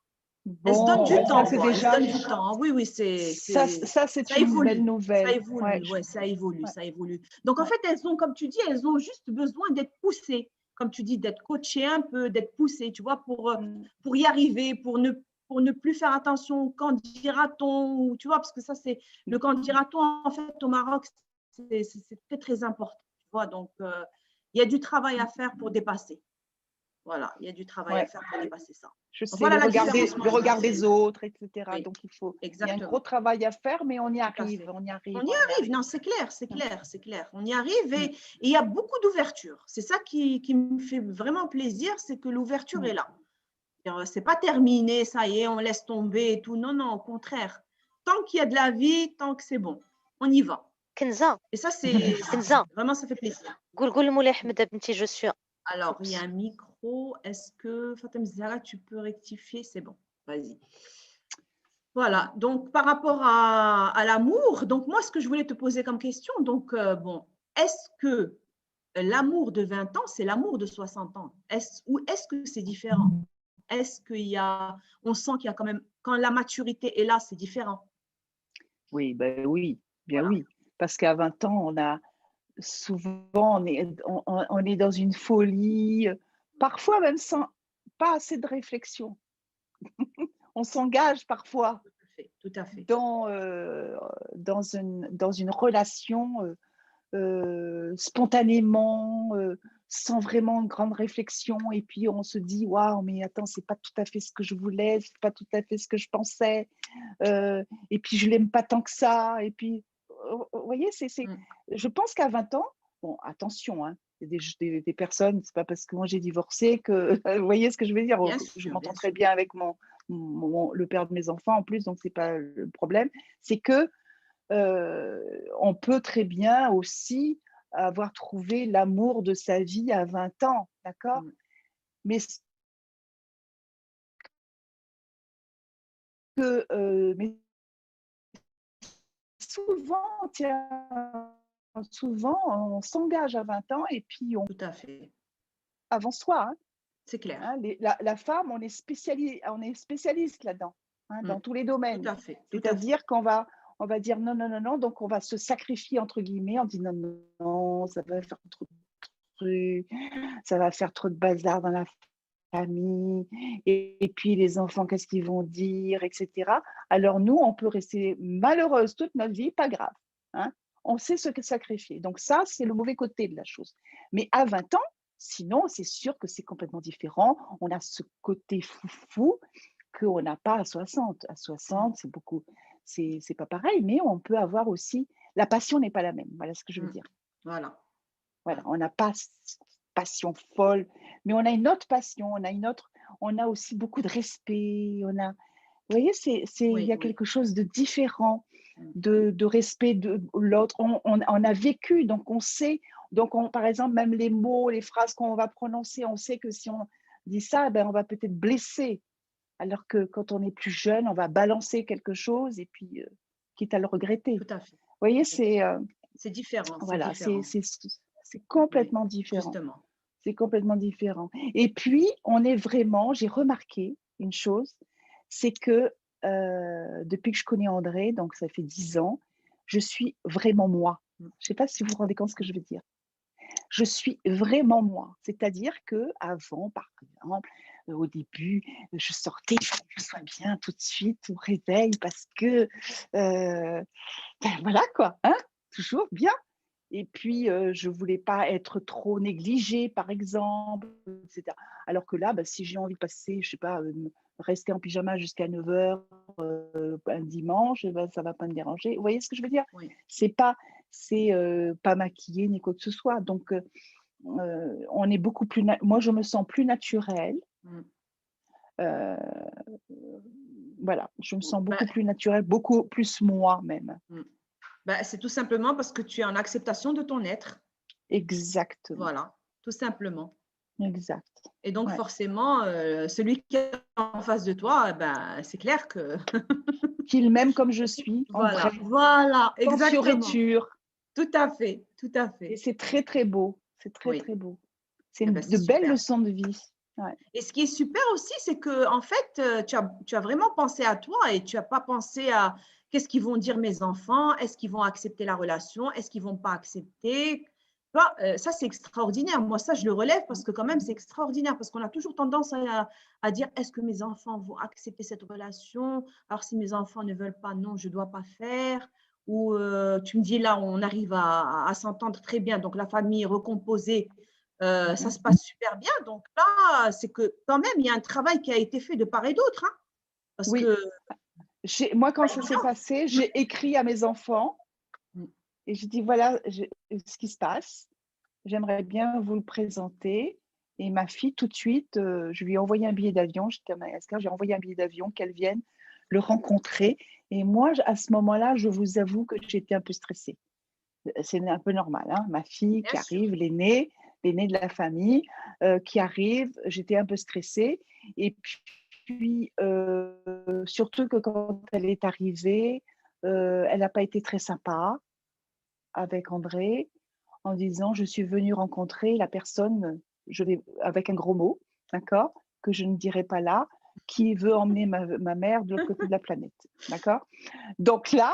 Elles se donnent du temps, quoi. Elles se donnent du temps. Oui, oui, ça c'est une belle nouvelle. Ça évolue, ouais, ça évolue, ça évolue. Donc, en fait, elles ont, comme tu dis, elles ont juste besoin d'être poussées, comme tu dis, d'être coachées un peu, d'être poussées, tu vois, pour y arriver, pour ne plus faire attention, quand dira-t-on, tu vois, parce que ça, c'est le quand dira-t-on, en fait, au Maroc, c'est très, très important, tu vois. Donc, il y a du travail à faire pour dépasser. Voilà, il y a du travail à faire pour dépasser ça. Je sais, voilà le regard des autres, etc. Oui, donc, il y a un exactement. gros travail à faire, mais on y arrive. On y arrive. Non, c'est clair, c'est clair, c'est clair. On y arrive et il y a beaucoup d'ouverture. C'est ça qui me fait vraiment plaisir, c'est que l'ouverture est là. C'est pas terminé, ça y est, on laisse tomber et tout. Non, non, au contraire. Tant qu'il y a de la vie, tant que c'est bon, on y va. Kenza. Et ça, c'est vraiment, ça fait plaisir. Je suis. Alors, il y a un micro. Est-ce que, Fatem Zahra, tu peux rectifier? C'est bon, vas-y. Voilà, donc par rapport à l'amour, donc moi, ce que je voulais te poser comme question, donc, bon, est-ce que l'amour de 20 ans, c'est l'amour de 60 ans? Ou est-ce que c'est différent? Est-ce on sent qu'il y a quand même, quand la maturité est là, c'est différent? Oui, ben oui, bien voilà. Oui, parce qu'à 20 ans, on a souvent, on est dans une folie, parfois même sans pas assez de réflexion. On s'engage parfois tout à fait. dans une relation spontanément, sans vraiment une grande réflexion, et puis on se dit waouh, mais attends, c'est pas tout à fait ce que je voulais, c'est pas tout à fait ce que je pensais, et puis je l'aime pas tant que ça, et puis vous voyez, je pense qu'à 20 ans, bon, attention, hein, il y a des personnes, c'est pas parce que moi j'ai divorcé que vous voyez ce que je veux dire, je m'entends très bien avec le père de mes enfants en plus, donc c'est pas le problème, c'est que on peut très bien aussi avoir trouvé l'amour de sa vie à 20 ans, d'accord? Mais mais souvent, tiens, souvent, on s'engage à 20 ans et puis on Tout à fait. avance soi, hein. C'est clair. Hein, la femme, on est spécialiste là-dedans, hein, dans tous les domaines. Tout à fait. Tout à fait. C'est-à-dire on va dire non, non, non, non, donc on va se sacrifier, entre guillemets, on dit non, non, non, ça va faire trop de trucs, ça va faire trop de bazar dans la famille, et puis les enfants, qu'est-ce qu'ils vont dire, etc. Alors nous, on peut rester malheureuse toute notre vie, pas grave, hein. On sait ce que sacrifier. Donc ça, c'est le mauvais côté de la chose. Mais à 20 ans, sinon, c'est sûr que c'est complètement différent. On a ce côté foufou qu'on n'a pas à 60. À 60, c'est beaucoup, c'est pas pareil, mais on peut avoir aussi, la passion n'est pas la même. Voilà ce que je veux dire. Voilà. Voilà, on n'a pas cette passion folle, mais on a une autre passion, on a aussi beaucoup de respect, on a, vous voyez, il y a quelque chose de différent, de respect de l'autre. On a vécu, donc on sait, par exemple, même les mots, les phrases qu'on va prononcer, on sait que si on dit ça, ben, on va peut-être blesser, alors que quand on est plus jeune, on va balancer quelque chose et puis, quitte à le regretter. Tout à fait. Vous voyez, c'est différent. voilà, différent. c'est complètement différent. Justement. C'est complètement différent. Et puis, on est vraiment, j'ai remarqué une chose, c'est que depuis que je connais André, donc ça fait 10 ans, je suis vraiment moi. Je ne sais pas si vous vous rendez compte ce que je veux dire. Je suis vraiment moi. C'est-à-dire qu'avant, par exemple, au début, je sortais, il fallait que je sois bien tout de suite au réveil parce que, ben voilà quoi, hein, toujours bien. Et puis, je ne voulais pas être trop négligée, par exemple, etc. Alors que là, bah, si j'ai envie de passer, je ne sais pas, rester en pyjama jusqu'à 9 h un dimanche, bah, ça ne va pas me déranger. Vous voyez ce que je veux dire? Oui. C'est pas maquillé ni quoi que ce soit. Donc, on est beaucoup plus… Moi, je me sens plus naturelle. Voilà, je me sens beaucoup plus naturelle, beaucoup plus moi même. Bah, c'est tout simplement parce que tu es en acceptation de ton être. Exactement. Voilà, tout simplement. Exact. Et donc, Ouais. forcément, celui qui est en face de toi, ben, c'est clair que… Qu'il m'aime comme je suis, en vrai. Voilà, Sans exactement. fioriture. Tout à fait, tout à fait. Et c'est très, très beau. C'est très, Oui. très beau. C'est Eh ben, de belles leçons de vie. Ouais. Et ce qui est super aussi, c'est que en fait, tu as vraiment pensé à toi et tu n'as pas pensé à qu'est-ce qu'ils vont dire mes enfants, est-ce qu'ils vont accepter la relation, est-ce qu'ils ne vont pas accepter. Tu vois, ça, c'est extraordinaire. Moi, ça, je le relève parce que quand même, c'est extraordinaire parce qu'on a toujours tendance à dire, est-ce que mes enfants vont accepter cette relation? Alors, si mes enfants ne veulent pas, non, je ne dois pas faire. Ou tu me dis, là, on arrive à s'entendre très bien, donc la famille est recomposée. Ça se passe super bien. Donc là, c'est que quand même, il y a un travail qui a été fait de part et d'autre. Hein, parce Oui. que Moi, quand ça s'est passé, j'ai écrit à mes enfants et j'ai dit, voilà ce qui se passe. J'aimerais bien vous le présenter. Et ma fille, tout de suite, je lui ai envoyé un billet d'avion. J'étais à Madagascar, j'ai envoyé un billet d'avion, qu'elle vienne le rencontrer. Et moi, à ce moment-là, je vous avoue que j'étais un peu stressée. C'est un peu normal, hein, ma fille qui arrive, l'aînée de la famille, qui arrive, j'étais un peu stressée. Et puis, surtout que quand elle est arrivée, elle n'a pas été très sympa avec André, en disant: «Je suis venue rencontrer la personne», avec un gros mot, d'accord? Que je ne dirai pas là, qui veut emmener ma mère de l'autre côté de la planète, d'accord? Donc là,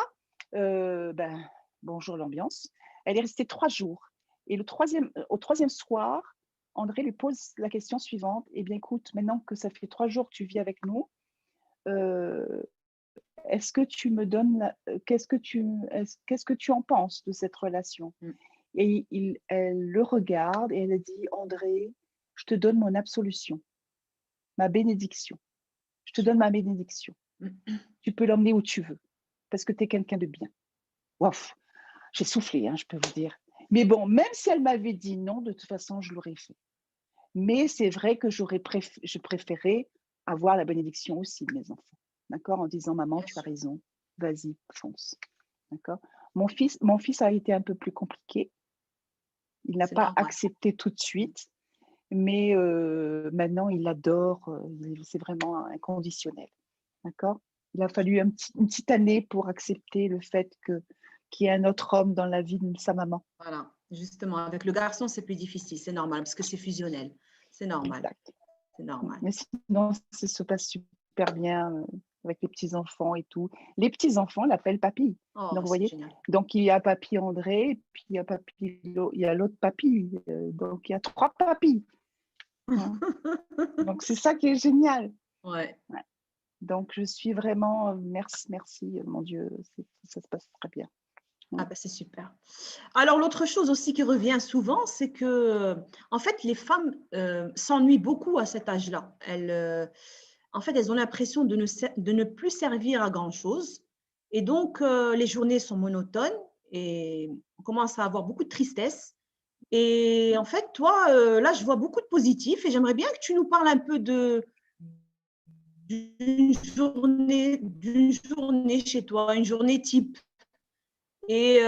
ben, bonjour l'ambiance. Elle est restée 3 jours et au 3e soir, André lui pose la question suivante: «Eh bien écoute, maintenant que ça fait 3 jours que tu vis avec nous, est-ce que tu me donnes qu'est-ce que tu en penses de cette relation?» Et elle le regarde et elle a dit: «André, je te donne mon absolution, ma bénédiction. Je te donne ma bénédiction. Tu peux l'emmener où tu veux, parce que tu es quelqu'un de bien.» Waouh! J'ai soufflé, hein, je peux vous dire. Mais bon, même si elle m'avait dit non, de toute façon, je l'aurais fait. Mais c'est vrai que je préférais avoir la bénédiction aussi de mes enfants. D'accord? En disant: «Maman, tu as raison, vas-y, fonce.» D'accord? Mon fils a été un peu plus compliqué. Il n'a C'est pas normal. accepté tout de suite, mais maintenant, il adore, c'est vraiment inconditionnel. D'accord? Il a fallu une petite année pour accepter le fait qu'il y ait un autre homme dans la vie de sa maman. Voilà, justement, avec le garçon, c'est plus difficile, c'est normal, parce que c'est fusionnel. C'est normal, Exact. c'est normal. Mais sinon, ça se passe super bien avec les petits-enfants et tout. Les petits-enfants l'appellent papy. Oh, Donc, vous c'est voyez, génial. donc il y a papy André, puis il y a l'autre papy. Donc, il y a 3 papys. Hein. Donc, c'est ça qui est génial. Ouais. Ouais. Donc, je suis vraiment, merci, mon Dieu, ça se passe très bien. Ah ben, c'est super. Alors, l'autre chose aussi qui revient souvent, c'est que, en fait, les femmes s'ennuient beaucoup à cet âge-là. En fait, elles ont l'impression de ne plus servir à grand-chose. Et donc, les journées sont monotones et on commence à avoir beaucoup de tristesse. Et en fait, toi, là, je vois beaucoup de positifs et j'aimerais bien que tu nous parles un peu d'une journée chez toi, une journée type. Et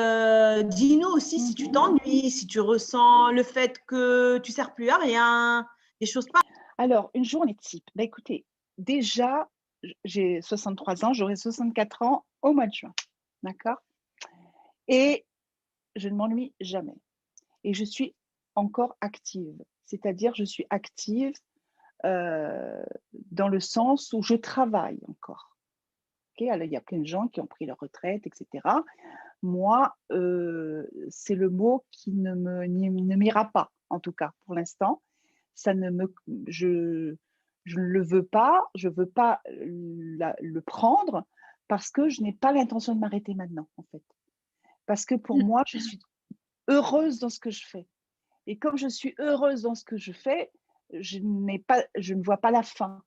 dis-nous aussi si tu t'ennuies, si tu ressens le fait que tu ne sers plus à rien, des choses pas. Alors, une journée type. Bah, écoutez, déjà, j'ai 63 ans, j'aurai 64 ans au mois de juin. D'accord? Et je ne m'ennuie jamais. Et je suis encore active. C'est-à-dire, je suis active dans le sens où je travaille encore. Okay? Alors, il y a plein de gens qui ont pris leur retraite, etc. Moi, c'est le mot qui ne m'ira pas, en tout cas, pour l'instant. Ça ne me, je ne le veux pas, je ne veux pas le prendre parce que je n'ai pas l'intention de m'arrêter maintenant, en fait. Parce que pour moi, je suis heureuse dans ce que je fais. Et comme je suis heureuse dans ce que je fais, je ne vois pas la fin.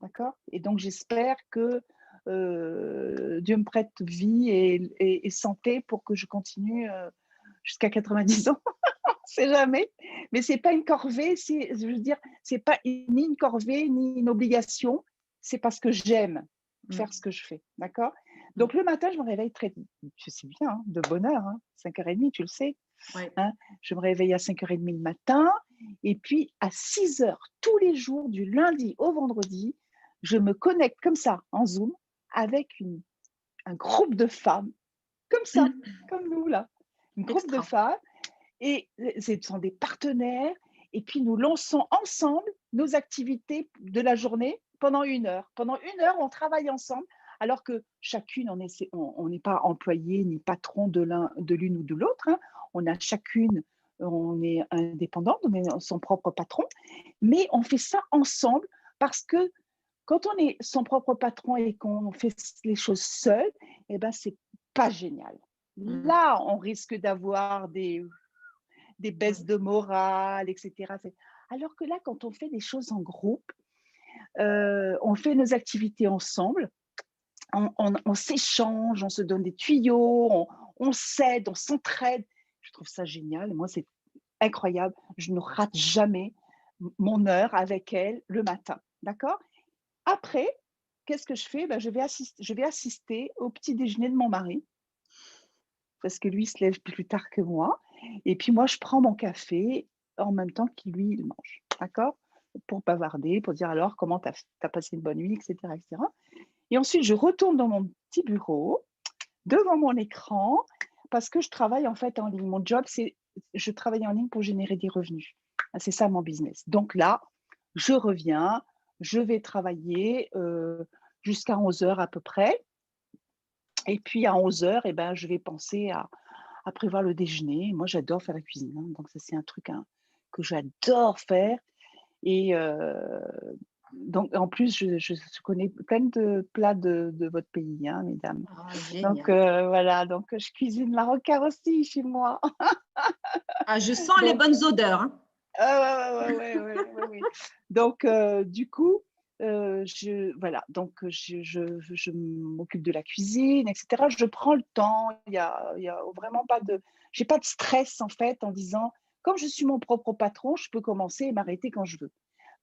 D'accord? Et donc, j'espère que Dieu me prête vie et santé pour que je continue jusqu'à 90 ans. On ne sait jamais. Mais ce n'est pas une corvée, je veux dire, ce n'est pas ni une corvée ni une obligation. C'est parce que j'aime faire ce que je fais. D'accord? Donc, le matin, je me réveille je sais bien, hein, de bonne heure, hein, 5h30, tu le sais. Ouais. Hein, je me réveille à 5h30 le matin. Et puis, à 6h, tous les jours, du lundi au vendredi, je me connecte comme ça, en Zoom, avec un groupe de femmes, comme ça, comme nous, là. Un groupe de Extra. femmes. Et ce sont des partenaires. Et puis, nous lançons ensemble nos activités de la journée pendant 1 heure. Pendant 1 heure, on travaille ensemble, alors que chacune, on n'est pas employé ni patron de l'une ou de l'autre. Hein. On a chacune, on est indépendante, on est son propre patron. Mais on fait ça ensemble parce que quand on est son propre patron et qu'on fait les choses seul, eh ben, c'est pas génial. Là, on risque d'avoir des baisses de morale, etc. Alors que là, quand on fait des choses en groupe, on fait nos activités ensemble, on s'échange, on se donne des tuyaux, on s'aide, on s'entraide. Je trouve ça génial. Moi, c'est incroyable. Je ne rate jamais mon heure avec elle le matin. D'accord? Après, qu'est-ce que je fais? Ben, je vais assister au petit déjeuner de mon mari parce que lui, il se lève plus tard que moi. Et puis moi, je prends mon café en même temps qu'il, lui, il mange. D'accord? Pour bavarder, pour dire alors comment tu as passé une bonne nuit, etc., etc. Et ensuite, je retourne dans mon petit bureau, devant mon écran, parce que je travaille en fait en ligne. Mon job, c'est je travaille en ligne pour générer des revenus. C'est ça mon business. Donc là, je reviens, je vais travailler jusqu'à 11h à peu près. Et puis à 11h, eh ben, je vais penser à prévoir le déjeuner. Moi, j'adore faire la cuisine. Hein, donc ça, c'est un truc que j'adore faire. Et donc, en plus, je connais plein de plats de votre pays, hein, mesdames. Ah, Donc, génial. voilà, donc je cuisine marocain aussi chez moi. Ah, je sens les Donc, bonnes odeurs. Hein. ouais. Donc, du coup, voilà, je m'occupe de la cuisine, etc. Je prends le temps. Il y a vraiment pas j'ai pas de stress en fait en disant, comme je suis mon propre patron, je peux commencer et m'arrêter quand je veux.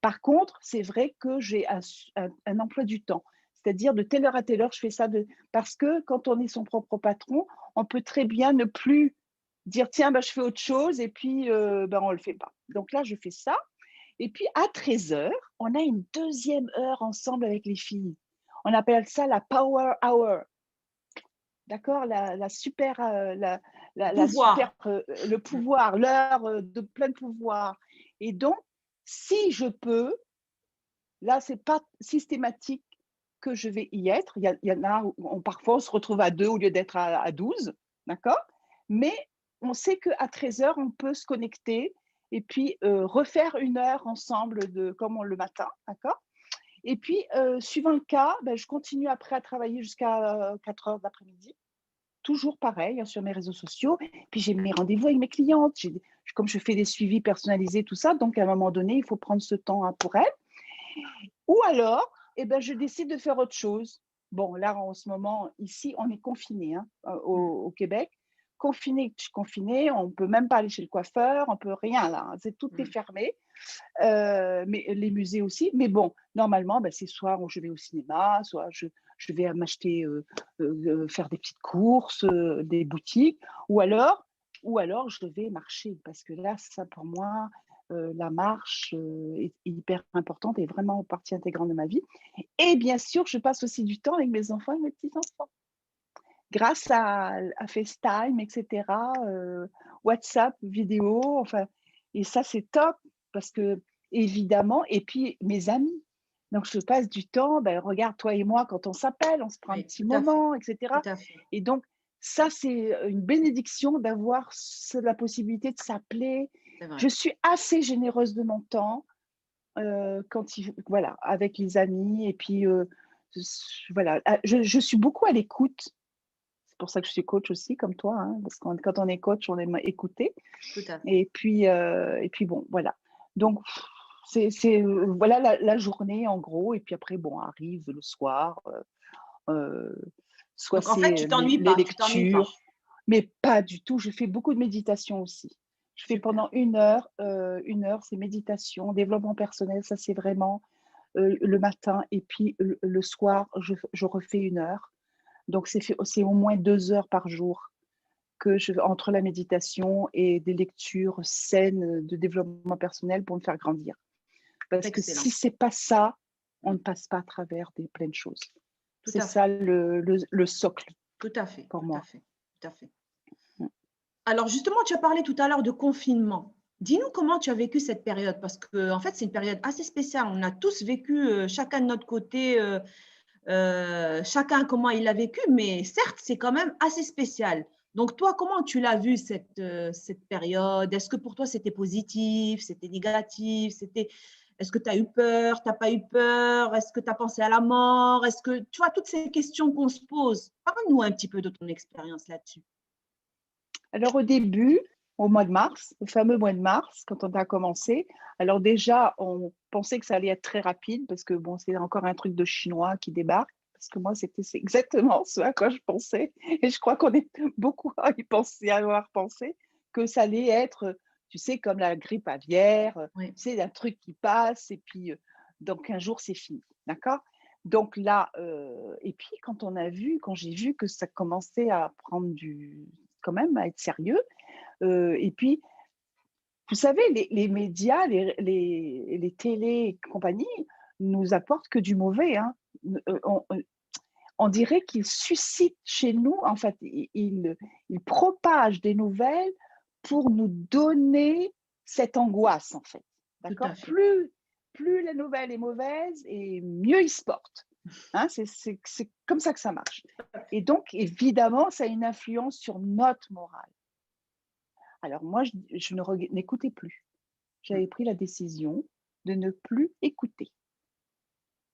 Par contre, c'est vrai que j'ai un emploi du temps. C'est-à-dire de telle heure à telle heure, je fais ça. Parce que quand on est son propre patron, on peut très bien ne plus dire tiens, je fais autre chose et puis on ne le fait pas. Donc là, je fais ça. Et puis à 13h, on a une deuxième heure ensemble avec les filles. On appelle ça la Power Hour. D'accord, la super, la super, le pouvoir, l'heure de plein pouvoir. Et donc, si je peux, là, c'est pas systématique que je vais y être. Il y en a où parfois on se retrouve à 2 au lieu d'être à 12, d'accord? Mais on sait qu'à 13h, on peut se connecter et puis refaire une heure ensemble comme le matin, d'accord? Et puis, suivant le cas, je continue après à travailler jusqu'à 4h de l'après-midi. Toujours pareil, hein, sur mes réseaux sociaux. Puis j'ai mes rendez-vous avec mes clientes. Comme je fais des suivis personnalisés, tout ça, donc à un moment donné, il faut prendre ce temps pour elles. Ou alors, je décide de faire autre chose. Bon, là, en ce moment, ici, on est confinés au Québec. Confiné, on ne peut même pas aller chez le coiffeur, on ne peut rien là. Tout est fermé. Mais les musées aussi. Mais bon, normalement, c'est soit je vais au cinéma, soit je vais m'acheter, faire des petites courses, des boutiques, ou alors je vais marcher parce que là, ça pour moi, la marche est hyper importante et vraiment partie intégrante de ma vie. Et bien sûr, je passe aussi du temps avec mes enfants et mes petits-enfants. Grâce à FaceTime, etc., WhatsApp, vidéo, enfin, et ça, c'est top parce que, évidemment, et puis mes amis. Donc, je passe du temps, regarde, toi et moi, quand on s'appelle, on se prend un petit moment, etc. Et donc, ça, c'est une bénédiction d'avoir la possibilité de s'appeler. Je suis assez généreuse de mon temps voilà, avec les amis. Et puis, voilà, je suis beaucoup à l'écoute. C'est pour ça que je suis coach aussi, comme toi, hein, parce que quand on est coach, on aime écouter. Tout à fait. Et puis bon, voilà. Donc, c'est voilà la journée, en gros. Et puis après, arrive le soir. Soit Donc, en fait, c'est tu t'ennuies les pas, tu t'ennuies pas. lectures, mais pas du tout. Je fais beaucoup de méditation aussi. Je fais pendant 1 heure, c'est méditation, développement personnel. Ça, c'est vraiment le matin. Et puis le soir, je refais 1 heure. Donc, c'est au moins 2 heures par jour entre la méditation et des lectures saines de développement personnel pour me faire grandir. Parce que si ce n'est pas ça, on ne passe pas à travers plein de choses. C'est ça le socle. Tout à fait. Pour moi. Tout à fait. Alors, justement, tu as parlé tout à l'heure de confinement. Dis-nous comment tu as vécu cette période, parce que en fait, c'est une période assez spéciale. On a tous vécu, chacun de notre côté, chacun comment il a vécu, mais certes, c'est quand même assez spécial. Donc, toi, comment tu l'as vu cette période? Est-ce que pour toi, c'était positif, c'était négatif, est-ce que tu as eu peur, tu n'as pas eu peur? Est-ce que tu as pensé à la mort? Est-ce que, tu vois, toutes ces questions qu'on se pose. Parle-nous un petit peu de ton expérience là-dessus. Alors, au début, au mois de mars, le fameux mois de mars, quand on a commencé, alors déjà, on pensait que ça allait être très rapide parce que, bon, c'est encore un truc de Chinois qui débarque. Parce que moi, c'est exactement ce à quoi je pensais. Et je crois qu'on est beaucoup à avoir pensé que ça allait être, tu sais, comme la grippe aviaire, Oui. tu sais, un truc qui passe et puis, donc, un jour, c'est fini. D'accord? Donc là, et puis quand j'ai vu que ça commençait à prendre quand même à être sérieux, et puis, vous savez, les médias, les télés et compagnie nous apportent que du mauvais, hein. On dirait qu'ils suscitent chez nous, en fait, ils propagent des nouvelles pour nous donner cette angoisse, en fait. D'accord? Plus la nouvelle est mauvaise et mieux ils se portent. Hein, c'est comme ça que ça marche. Et donc, évidemment, ça a une influence sur notre morale. Alors moi, je n'écoutais plus. J'avais pris la décision de ne plus écouter.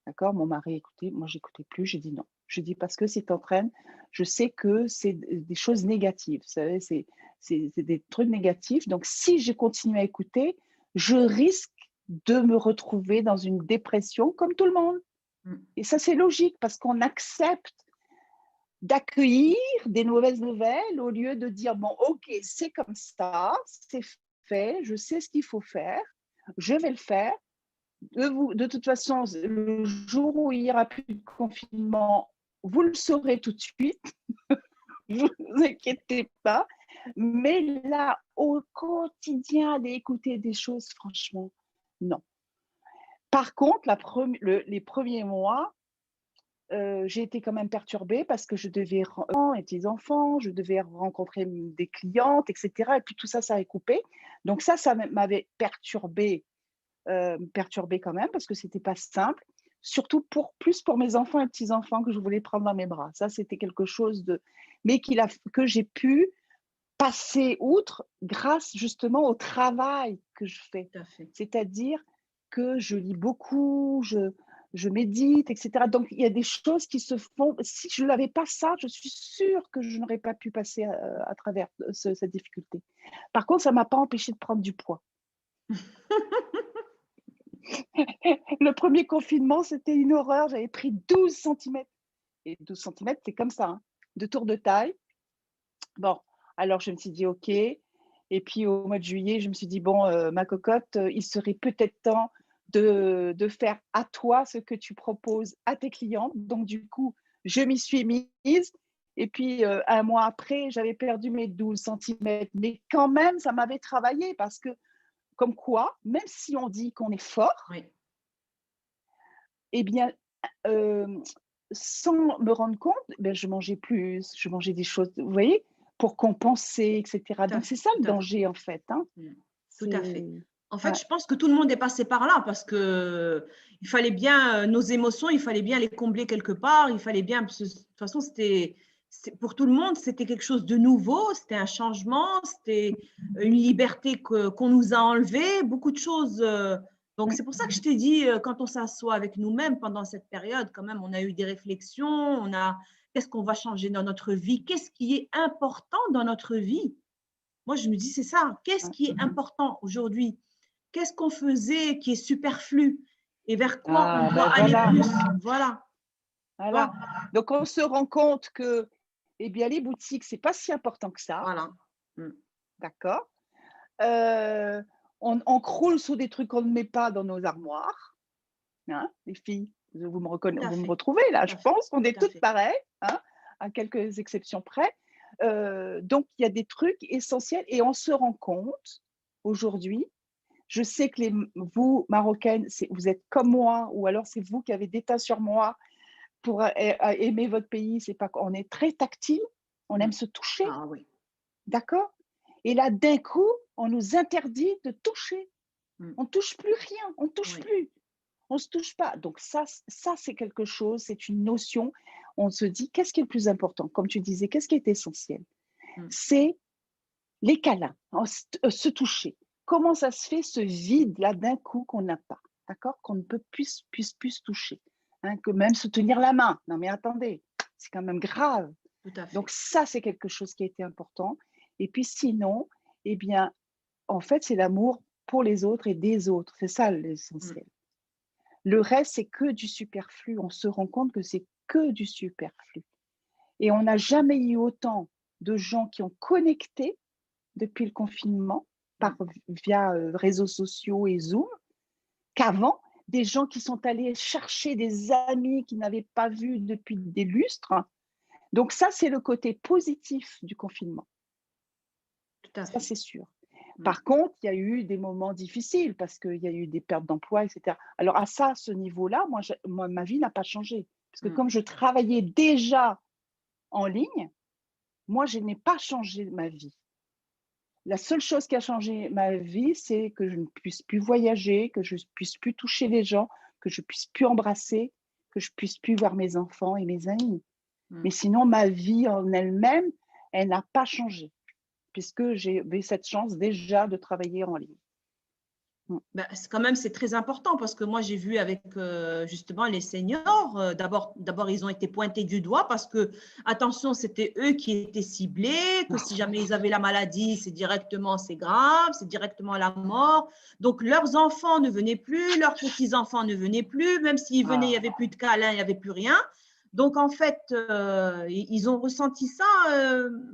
D'accord? Mon mari écoutait, moi, j'écoutais plus. J'ai dit non. Je dis parce que je sais que c'est des choses négatives. Vous savez, c'est des trucs négatifs. Donc, si je continue à écouter, je risque de me retrouver dans une dépression comme tout le monde. Et ça, c'est logique parce qu'on accepte d'accueillir des mauvaises nouvelles au lieu de dire, bon, ok, c'est comme ça, c'est fait, je sais ce qu'il faut faire, je vais le faire. de toute façon, le jour où il n'y aura plus de confinement, vous le saurez tout de suite. Ne vous inquiétez pas. Mais là, au quotidien, aller écouter des choses, franchement, non. Par contre, les premiers mois, j'ai été quand même perturbée parce que je devais et des enfants, je devais rencontrer des clientes, etc. Et puis tout ça, ça a coupé. Donc ça m'avait perturbée quand même parce que c'était pas simple. Surtout plus pour mes enfants et petits-enfants que je voulais prendre dans mes bras. Ça, c'était quelque chose mais que j'ai pu passer outre grâce justement au travail que je fais. Tout à fait. C'est-à-dire que je lis beaucoup, je médite, etc. Donc, il y a des choses qui se font. Si je n'avais pas ça, je suis sûre que je n'aurais pas pu passer à travers cette difficulté. Par contre, ça ne m'a pas empêché de prendre du poids. Le premier confinement, c'était une horreur. J'avais pris 12 cm. Et 12 cm, c'est comme ça, hein, de tour de taille. Bon, alors je me suis dit, OK. Et puis au mois de juillet, je me suis dit, bon, ma cocotte, il serait peut-être temps de faire à toi ce que tu proposes à tes clients. Donc du coup, je m'y suis mise. Et puis un mois après, j'avais perdu mes 12 cm. Mais quand même, ça m'avait travaillé parce que, comme quoi, même si on dit qu'on est fort, Oui. eh bien, sans me rendre compte, je mangeais plus, je mangeais des choses, vous voyez, pour compenser, etc. Donc, c'est ça le danger, en fait. Hein. Tout à fait. En fait, ouais. je pense que tout le monde est passé par là parce que il fallait bien, nos émotions, il fallait bien les combler quelque part. Il fallait bien, parce que, de toute façon, pour tout le monde, c'était quelque chose de nouveau, c'était un changement, c'était une liberté qu'on nous a enlevée, beaucoup de choses. Donc, c'est pour ça que je t'ai dit, quand on s'assoit avec nous-mêmes pendant cette période, quand même, on a eu des réflexions, qu'est-ce qu'on va changer dans notre vie, qu'est-ce qui est important dans notre vie. Moi, je me dis, c'est ça, qu'est-ce qui est important aujourd'hui? Qu'est-ce qu'on faisait qui est superflu et vers quoi on doit aller plus? Voilà. Donc, on se rend compte que les boutiques, ce n'est pas si important que ça. Voilà. D'accord. On croule sous des trucs qu'on ne met pas dans nos armoires. Hein, les filles, vous me retrouvez là, je pense qu'on est toutes pareilles, hein, à quelques exceptions près. Donc, il y a des trucs essentiels et on se rend compte aujourd'hui. Je sais que vous, Marocaines, vous êtes comme moi, ou alors c'est vous qui avez des tas sur moi pour aimer votre pays. C'est pas, on est très tactile, on aime se toucher. Ah oui. D'accord? Et là, d'un coup, on nous interdit de toucher. On ne touche plus rien, on ne touche plus. On ne se touche pas. Donc ça c'est quelque chose, c'est une notion. On se dit, qu'est-ce qui est le plus important? Comme tu disais, qu'est-ce qui est essentiel? C'est les câlins, se toucher. Comment ça se fait, ce vide-là, d'un coup, qu'on n'a pas, d'accord? Qu'on ne peut plus se toucher, hein, que même se tenir la main. Non, mais attendez, c'est quand même grave. Tout à fait. Donc ça, c'est quelque chose qui a été important. Et puis sinon, eh bien, en fait, c'est l'amour pour les autres et des autres. C'est ça l'essentiel. Le reste, c'est que du superflu. On se rend compte que c'est que du superflu. Et on n'a jamais eu autant de gens qui ont connecté depuis le confinement via réseaux sociaux et Zoom qu'avant, des gens qui sont allés chercher des amis qu'ils n'avaient pas vus depuis des lustres. Donc ça, c'est le côté positif du confinement. Tout à fait. Ça, c'est sûr. Par contre, il y a eu des moments difficiles parce qu'il y a eu des pertes d'emploi, etc. Alors, à ce niveau-là, moi, ma vie n'a pas changé. Parce que comme je travaillais déjà en ligne, moi, je n'ai pas changé ma vie. La seule chose qui a changé ma vie, c'est que je ne puisse plus voyager, que je ne puisse plus toucher les gens, que je ne puisse plus embrasser, que je ne puisse plus voir mes enfants et mes amis. Mais sinon, ma vie en elle-même, elle n'a pas changé, puisque j'ai eu cette chance déjà de travailler en ligne. Quand même, c'est très important parce que moi, j'ai vu avec justement les seniors, d'abord, ils ont été pointés du doigt parce que, attention, c'était eux qui étaient ciblés, que si jamais ils avaient la maladie, c'est grave, c'est directement la mort. Donc, leurs enfants ne venaient plus, leurs petits-enfants ne venaient plus, même s'ils venaient, il n'y avait plus de câlins, il n'y avait plus rien. Donc, en fait, ils ont ressenti ça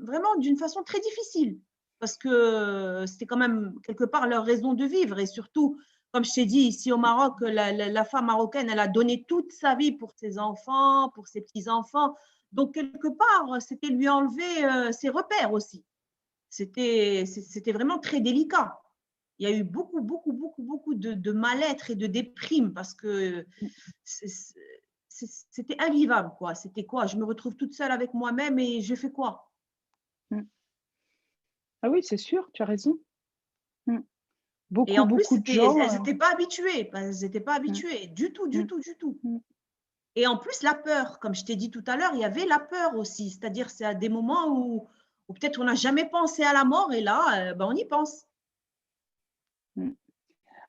vraiment d'une façon très difficile. Parce que c'était quand même quelque part leur raison de vivre et surtout Comme je t'ai dit, ici au Maroc, la femme marocaine, elle a donné toute sa vie pour ses enfants, pour ses petits-enfants. Donc, quelque part, c'était lui enlever ses repères aussi. C'était vraiment très délicat. Il y a eu beaucoup de mal-être et de déprime parce que c'était invivable, quoi. C'était quoi? Je me retrouve toute seule avec moi-même et je fais quoi? Ah oui, c'est sûr, tu as raison. Et en plus, Beaucoup de elles gens. n'étaient pas habituées. Elles n'étaient pas habituées du tout. Et en plus, la peur, comme je t'ai dit tout à l'heure, il y avait la peur aussi. C'est-à-dire, c'est à des moments où peut-être on n'a jamais pensé à la mort et là, on y pense.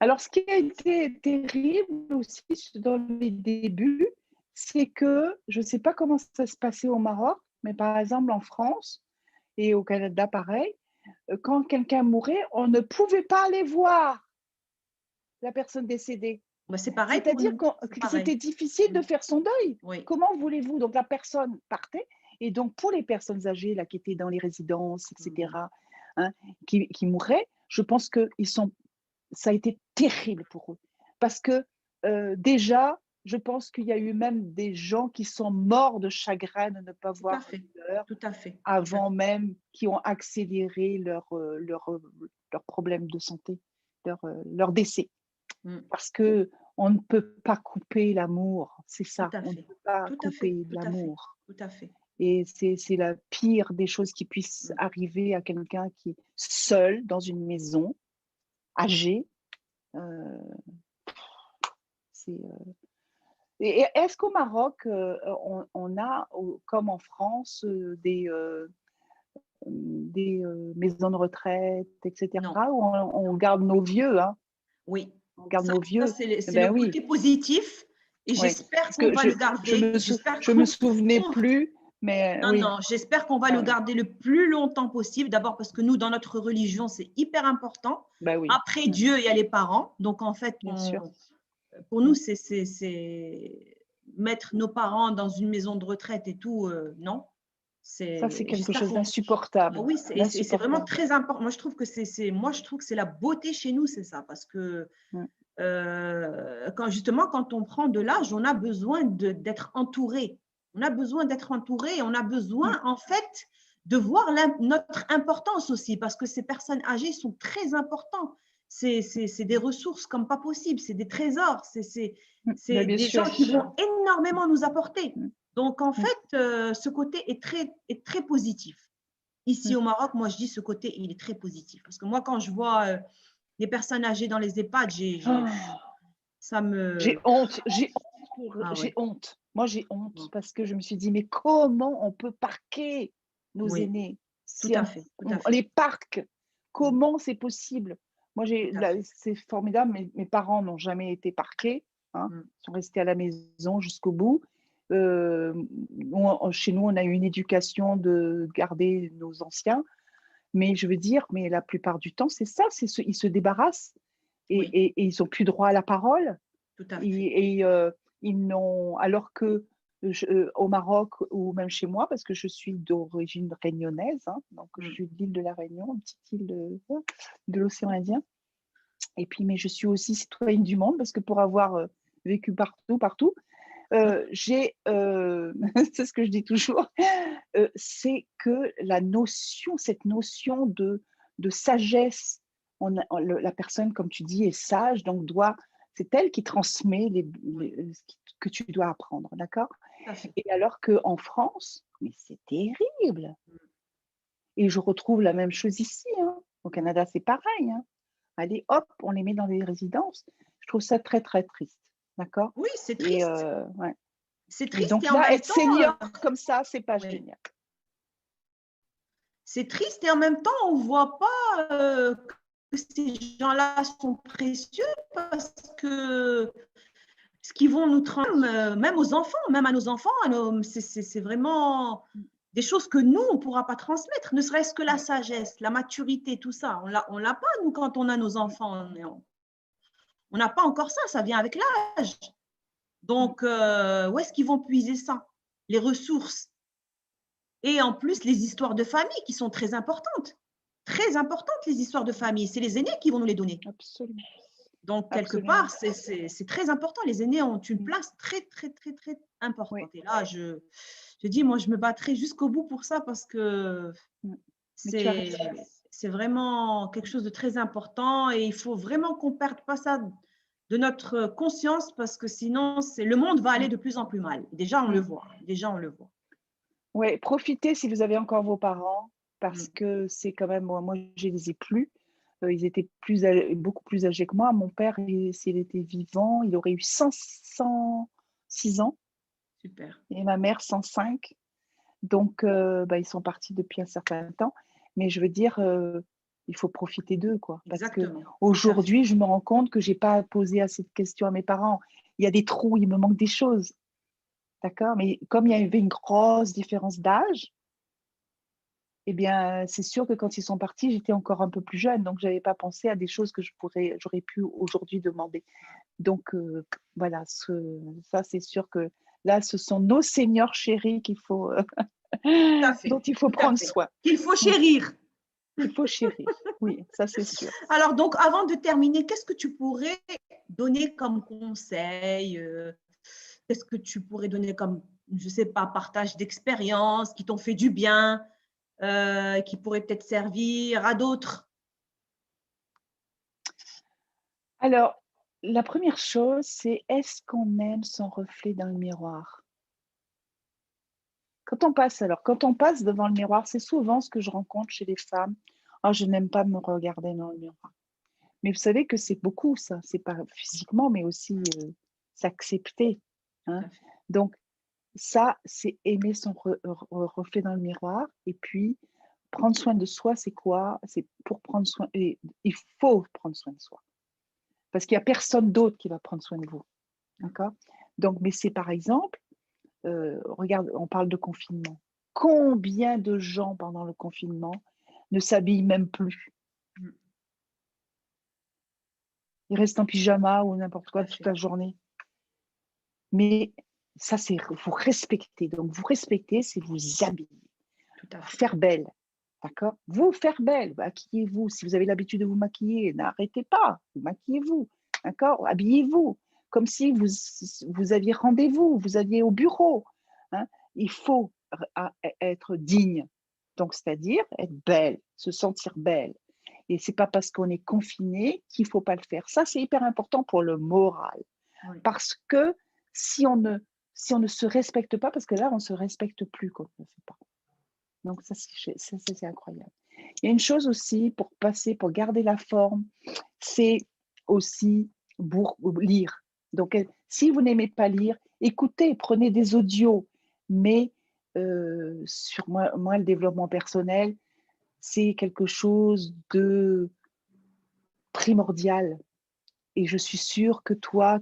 Alors, ce qui a été terrible aussi dans les débuts, c'est que je ne sais pas comment ça se passait au Maroc, mais par exemple en France et au Canada, pareil, quand quelqu'un mourait, on ne pouvait pas aller voir la personne décédée. C'est pareil pour C'est-à-dire nous. que c'était difficile de faire son deuil. Oui. Comment voulez-vous? Donc, la personne partait. Et donc, pour les personnes âgées là, qui étaient dans les résidences, etc., qui mouraient, je pense que ça a été terrible pour eux. Parce que déjà, je pense qu'il y a eu même des gens qui sont morts de chagrin de ne pas voir leur avant même, qui ont accéléré leur problème de santé, leur décès. Parce qu'on ne peut pas couper l'amour, c'est ça. On ne peut pas couper l'amour. Tout à fait. Et c'est la pire des choses qui puissent arriver à quelqu'un qui est seul dans une maison, âgé. Et est-ce qu'au Maroc, on a, comme en France, des maisons de retraite, etc., où on garde nos vieux, hein? Oui. On garde nos vieux. C'est le côté positif et j'espère qu'on va le garder. Je me souvenais plus, mais non, j'espère qu'on va le garder le plus longtemps possible. D'abord parce que nous, dans notre religion, c'est hyper important. Après Dieu, il y a les parents. Donc, en fait, pour nous, c'est mettre nos parents dans une maison de retraite et tout, non. Ça, c'est quelque chose d'insupportable. Oui, c'est vraiment très important. Moi, je trouve que c'est la beauté chez nous, c'est ça. Parce que quand on prend de l'âge, on a besoin d'être entouré. On a besoin d'être entouré et on a besoin, en fait, de voir notre importance aussi. Parce que ces personnes âgées sont très importantes. C'est des ressources comme pas possible. C'est des trésors. C'est des gens qui vont énormément nous apporter. Donc, en fait, ce côté est très positif. Ici, au Maroc, moi, je dis ce côté, il est très positif. Parce que moi, quand je vois les personnes âgées dans les EHPAD, ça me… J'ai honte. Moi, j'ai honte parce que je me suis dit, mais comment on peut parquer nos aînés? Tout à fait. Les parcs, comment c'est possible? Moi, c'est formidable, mes parents n'ont jamais été parqués, hein, sont restés à la maison jusqu'au bout. Chez nous, on a eu une éducation de garder nos anciens, mais je veux dire, mais la plupart du temps, c'est ça, ils se débarrassent et ils n'ont plus droit à la parole. Tout à fait. Ils n'ont, alors que au Maroc ou même chez moi, parce que je suis d'origine réunionnaise, hein, donc je suis de l'île de la Réunion, une petite île de l'océan Indien. Et puis, mais je suis aussi citoyenne du monde parce que pour avoir vécu partout, c'est ce que je dis toujours, c'est que cette notion de sagesse, la personne, comme tu dis, est sage, donc c'est elle qui transmet ce que tu dois apprendre, d'accord? Et alors qu'en France, mais c'est terrible. Et je retrouve la même chose ici, hein. Au Canada, c'est pareil, hein. Allez, hop, on les met dans des résidences. Je trouve ça très, très triste, d'accord? Oui, c'est triste. C'est triste. Et donc là, être senior comme ça, c'est pas génial. C'est triste et en même temps, on ne voit pas que ces gens-là sont précieux parce que ce qu'ils vont nous transmettre, même aux enfants, même à nos enfants, c'est vraiment des choses que nous, on ne pourra pas transmettre, ne serait-ce que la sagesse, la maturité, tout ça. On l'a pas, nous, quand on a nos enfants. On n'a pas encore ça vient avec l'âge. Donc, où est-ce qu'ils vont puiser ça? Les ressources. Et en plus, les histoires de famille qui sont très importantes. Très importantes, les histoires de famille. C'est les aînés qui vont nous les donner. Absolument. Donc, quelque Absolument. part, c'est très important. Les aînés ont une place très, très, très, très importante. Oui. Et là, je dis, moi, je me battrai jusqu'au bout pour ça parce que Mais tu as raison. c'est vraiment quelque chose de très important et il faut vraiment qu'on ne perde pas ça de notre conscience parce que sinon, le monde va aller de plus en plus mal. Déjà, on le voit. Déjà, on le voit. Ouais, profitez si vous avez encore vos parents, parce Mm. que c'est quand même, moi je les ai plus. Ils étaient beaucoup plus âgés que moi. Mon père, s'il était vivant, il aurait eu 106 ans Super. et ma mère 105. Donc, ils sont partis depuis un certain temps. Mais je veux dire, il faut profiter d'eux, quoi. Parce Exactement. qu'aujourd'hui, je me rends compte que je n'ai pas posé assez de questions à mes parents. Il y a des trous, il me manque des choses. D'accord? Mais comme il y avait une grosse différence d'âge, eh bien, c'est sûr que quand ils sont partis, j'étais encore un peu plus jeune, donc je n'avais pas pensé à des choses que j'aurais pu aujourd'hui demander. Donc, voilà, ça, c'est sûr que là, ce sont nos seigneurs chéris à fait. dont il faut Tout à prendre fait. soin. Qu'il faut chérir. Il faut chérir, oui, ça c'est sûr. Alors, donc, avant de terminer, qu'est-ce que tu pourrais donner comme conseil qu'est-ce que tu pourrais donner comme, je ne sais pas, partage d'expériences qui t'ont fait du bien, qui pourraient peut-être servir à d'autres? Alors, la première chose, c'est est-ce qu'on aime son reflet dans le miroir? Quand on passe devant le miroir, c'est souvent ce que je rencontre chez les femmes. Oh, je n'aime pas me regarder dans le miroir. Mais vous savez que c'est beaucoup ça, c'est pas physiquement, mais aussi s'accepter. Hein. Donc, ça, c'est aimer son reflet dans le miroir. Et puis, prendre soin de soi, c'est quoi? C'est pour prendre soin, et il faut prendre soin de soi. Parce qu'il n'y a personne d'autre qui va prendre soin de vous. D'accord? Donc, mais c'est par exemple, regarde, on parle de confinement. Combien de gens pendant le confinement ne s'habillent même plus? Ils restent en pyjama ou n'importe quoi toute la journée. Mais ça, c'est vous respecter. Donc, vous respecter, c'est vous habiller, faire belle. D'accord? Vous faire belle, maquillez-vous. Si vous avez l'habitude de vous maquiller, n'arrêtez pas, maquillez-vous. D'accord? Habillez-vous comme si vous aviez rendez-vous, vous aviez au bureau. Hein? Il faut être digne. Donc, c'est-à-dire être belle, se sentir belle. Et ce n'est pas parce qu'on est confiné qu'il ne faut pas le faire. Ça, c'est hyper important pour le moral. Oui. Parce que si on ne se respecte pas, parce que là, on ne se respecte plus quand on ne le fait pas. Donc, ça, c'est incroyable. Il y a une chose aussi, pour garder la forme, c'est aussi lire. Donc, si vous n'aimez pas lire, écoutez, prenez des audios. Mais sur moi, le développement personnel, c'est quelque chose de primordial. Et je suis sûre que toi,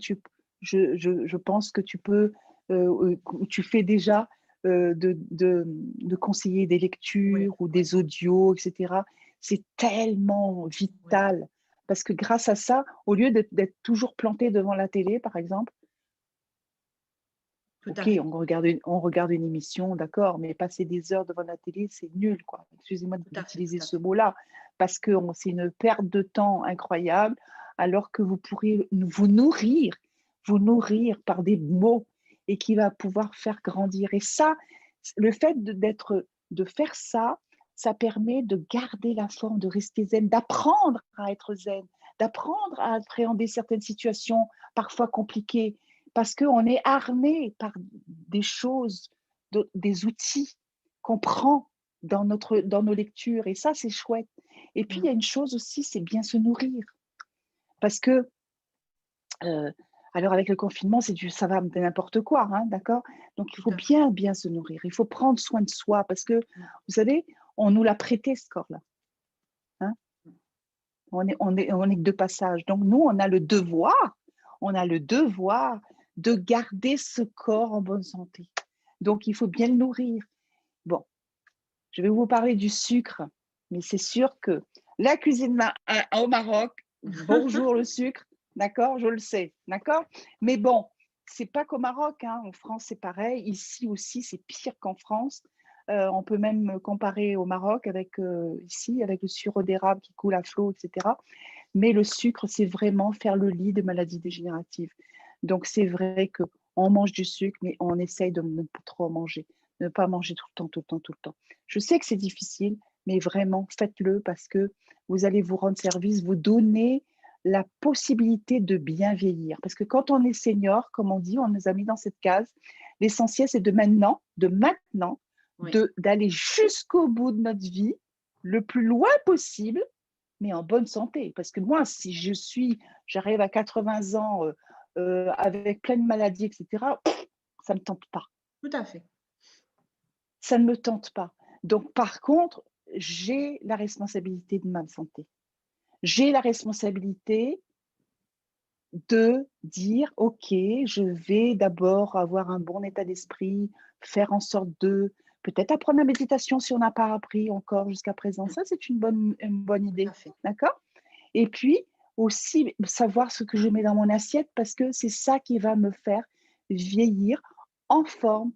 je pense que tu peux, tu fais déjà de conseiller des lectures ou des audios, etc. C'est tellement vital. Parce que grâce à ça, au lieu d'être toujours planté devant la télé, par exemple, on regarde une émission, d'accord, mais passer des heures devant la télé, c'est nul, quoi. Excusez-moi d'utiliser ce mot-là, parce que c'est une perte de temps incroyable, alors que vous pourrez vous nourrir par des mots et qui va pouvoir faire grandir. Et ça, le fait de faire ça, ça permet de garder la forme, de rester zen, d'apprendre à être zen, d'apprendre à appréhender certaines situations parfois compliquées, parce qu'on est armé par des choses, des outils qu'on prend dans nos lectures. Et ça, c'est chouette. Et puis, il y a une chose aussi, c'est bien se nourrir. Parce que, alors avec le confinement, ça va de n'importe quoi, hein, d'accord? Donc, il faut bien se nourrir. Il faut prendre soin de soi parce que, vous savez, on nous l'a prêté, ce corps-là. Hein? On est que de passage. Donc, nous, on a le devoir de garder ce corps en bonne santé. Donc, il faut bien le nourrir. Bon, je vais vous parler du sucre, mais c'est sûr que la cuisine au Maroc, bonjour le sucre, d'accord, je le sais, d'accord? Mais bon, c'est pas qu'au Maroc, hein, en France c'est pareil, ici aussi c'est pire qu'en France. On peut même comparer au Maroc avec ici, avec le sirop d'érable qui coule à flot, etc. Mais le sucre, c'est vraiment faire le lit de maladies dégénératives. Donc, c'est vrai qu'on mange du sucre, mais on essaye de ne pas trop en manger, de ne pas manger tout le temps, tout le temps, tout le temps. Je sais que c'est difficile, mais vraiment, faites-le parce que vous allez vous rendre service, vous donner la possibilité de bien vieillir. Parce que quand on est senior, comme on dit, on nous a mis dans cette case, l'essentiel, c'est de maintenant, Oui. d'aller jusqu'au bout de notre vie, le plus loin possible, mais en bonne santé. Parce que moi, si j'arrive à 80 ans avec plein de maladies, etc., ça ne me tente pas. Tout à fait. Ça ne me tente pas. Donc, par contre, j'ai la responsabilité de ma santé. J'ai la responsabilité de dire, OK, je vais d'abord avoir un bon état d'esprit, faire en sorte de peut-être apprendre la méditation si on n'a pas appris encore jusqu'à présent. Ça, c'est une bonne idée. Tout à fait. D'accord? Et puis, aussi savoir ce que je mets dans mon assiette parce que c'est ça qui va me faire vieillir en forme,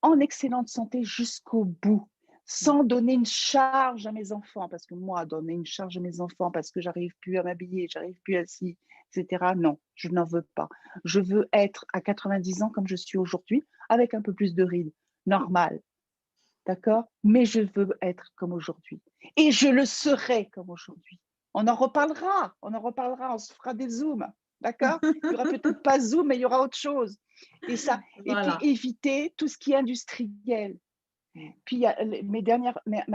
en excellente santé jusqu'au bout, sans donner une charge à mes enfants. Parce que moi, donner une charge à mes enfants parce que j'arrive plus à m'habiller, j'arrive plus à ci, etc., non, je n'en veux pas. Je veux être à 90 ans comme je suis aujourd'hui, avec un peu plus de rides, normal, d'accord? Mais je veux être comme aujourd'hui. Et je le serai comme aujourd'hui. On en reparlera, on se fera des zooms, d'accord? Il n'y aura peut-être pas Zoom, mais il y aura autre chose. Et ça, Voilà. et puis éviter tout ce qui est industriel. Puis il y a ma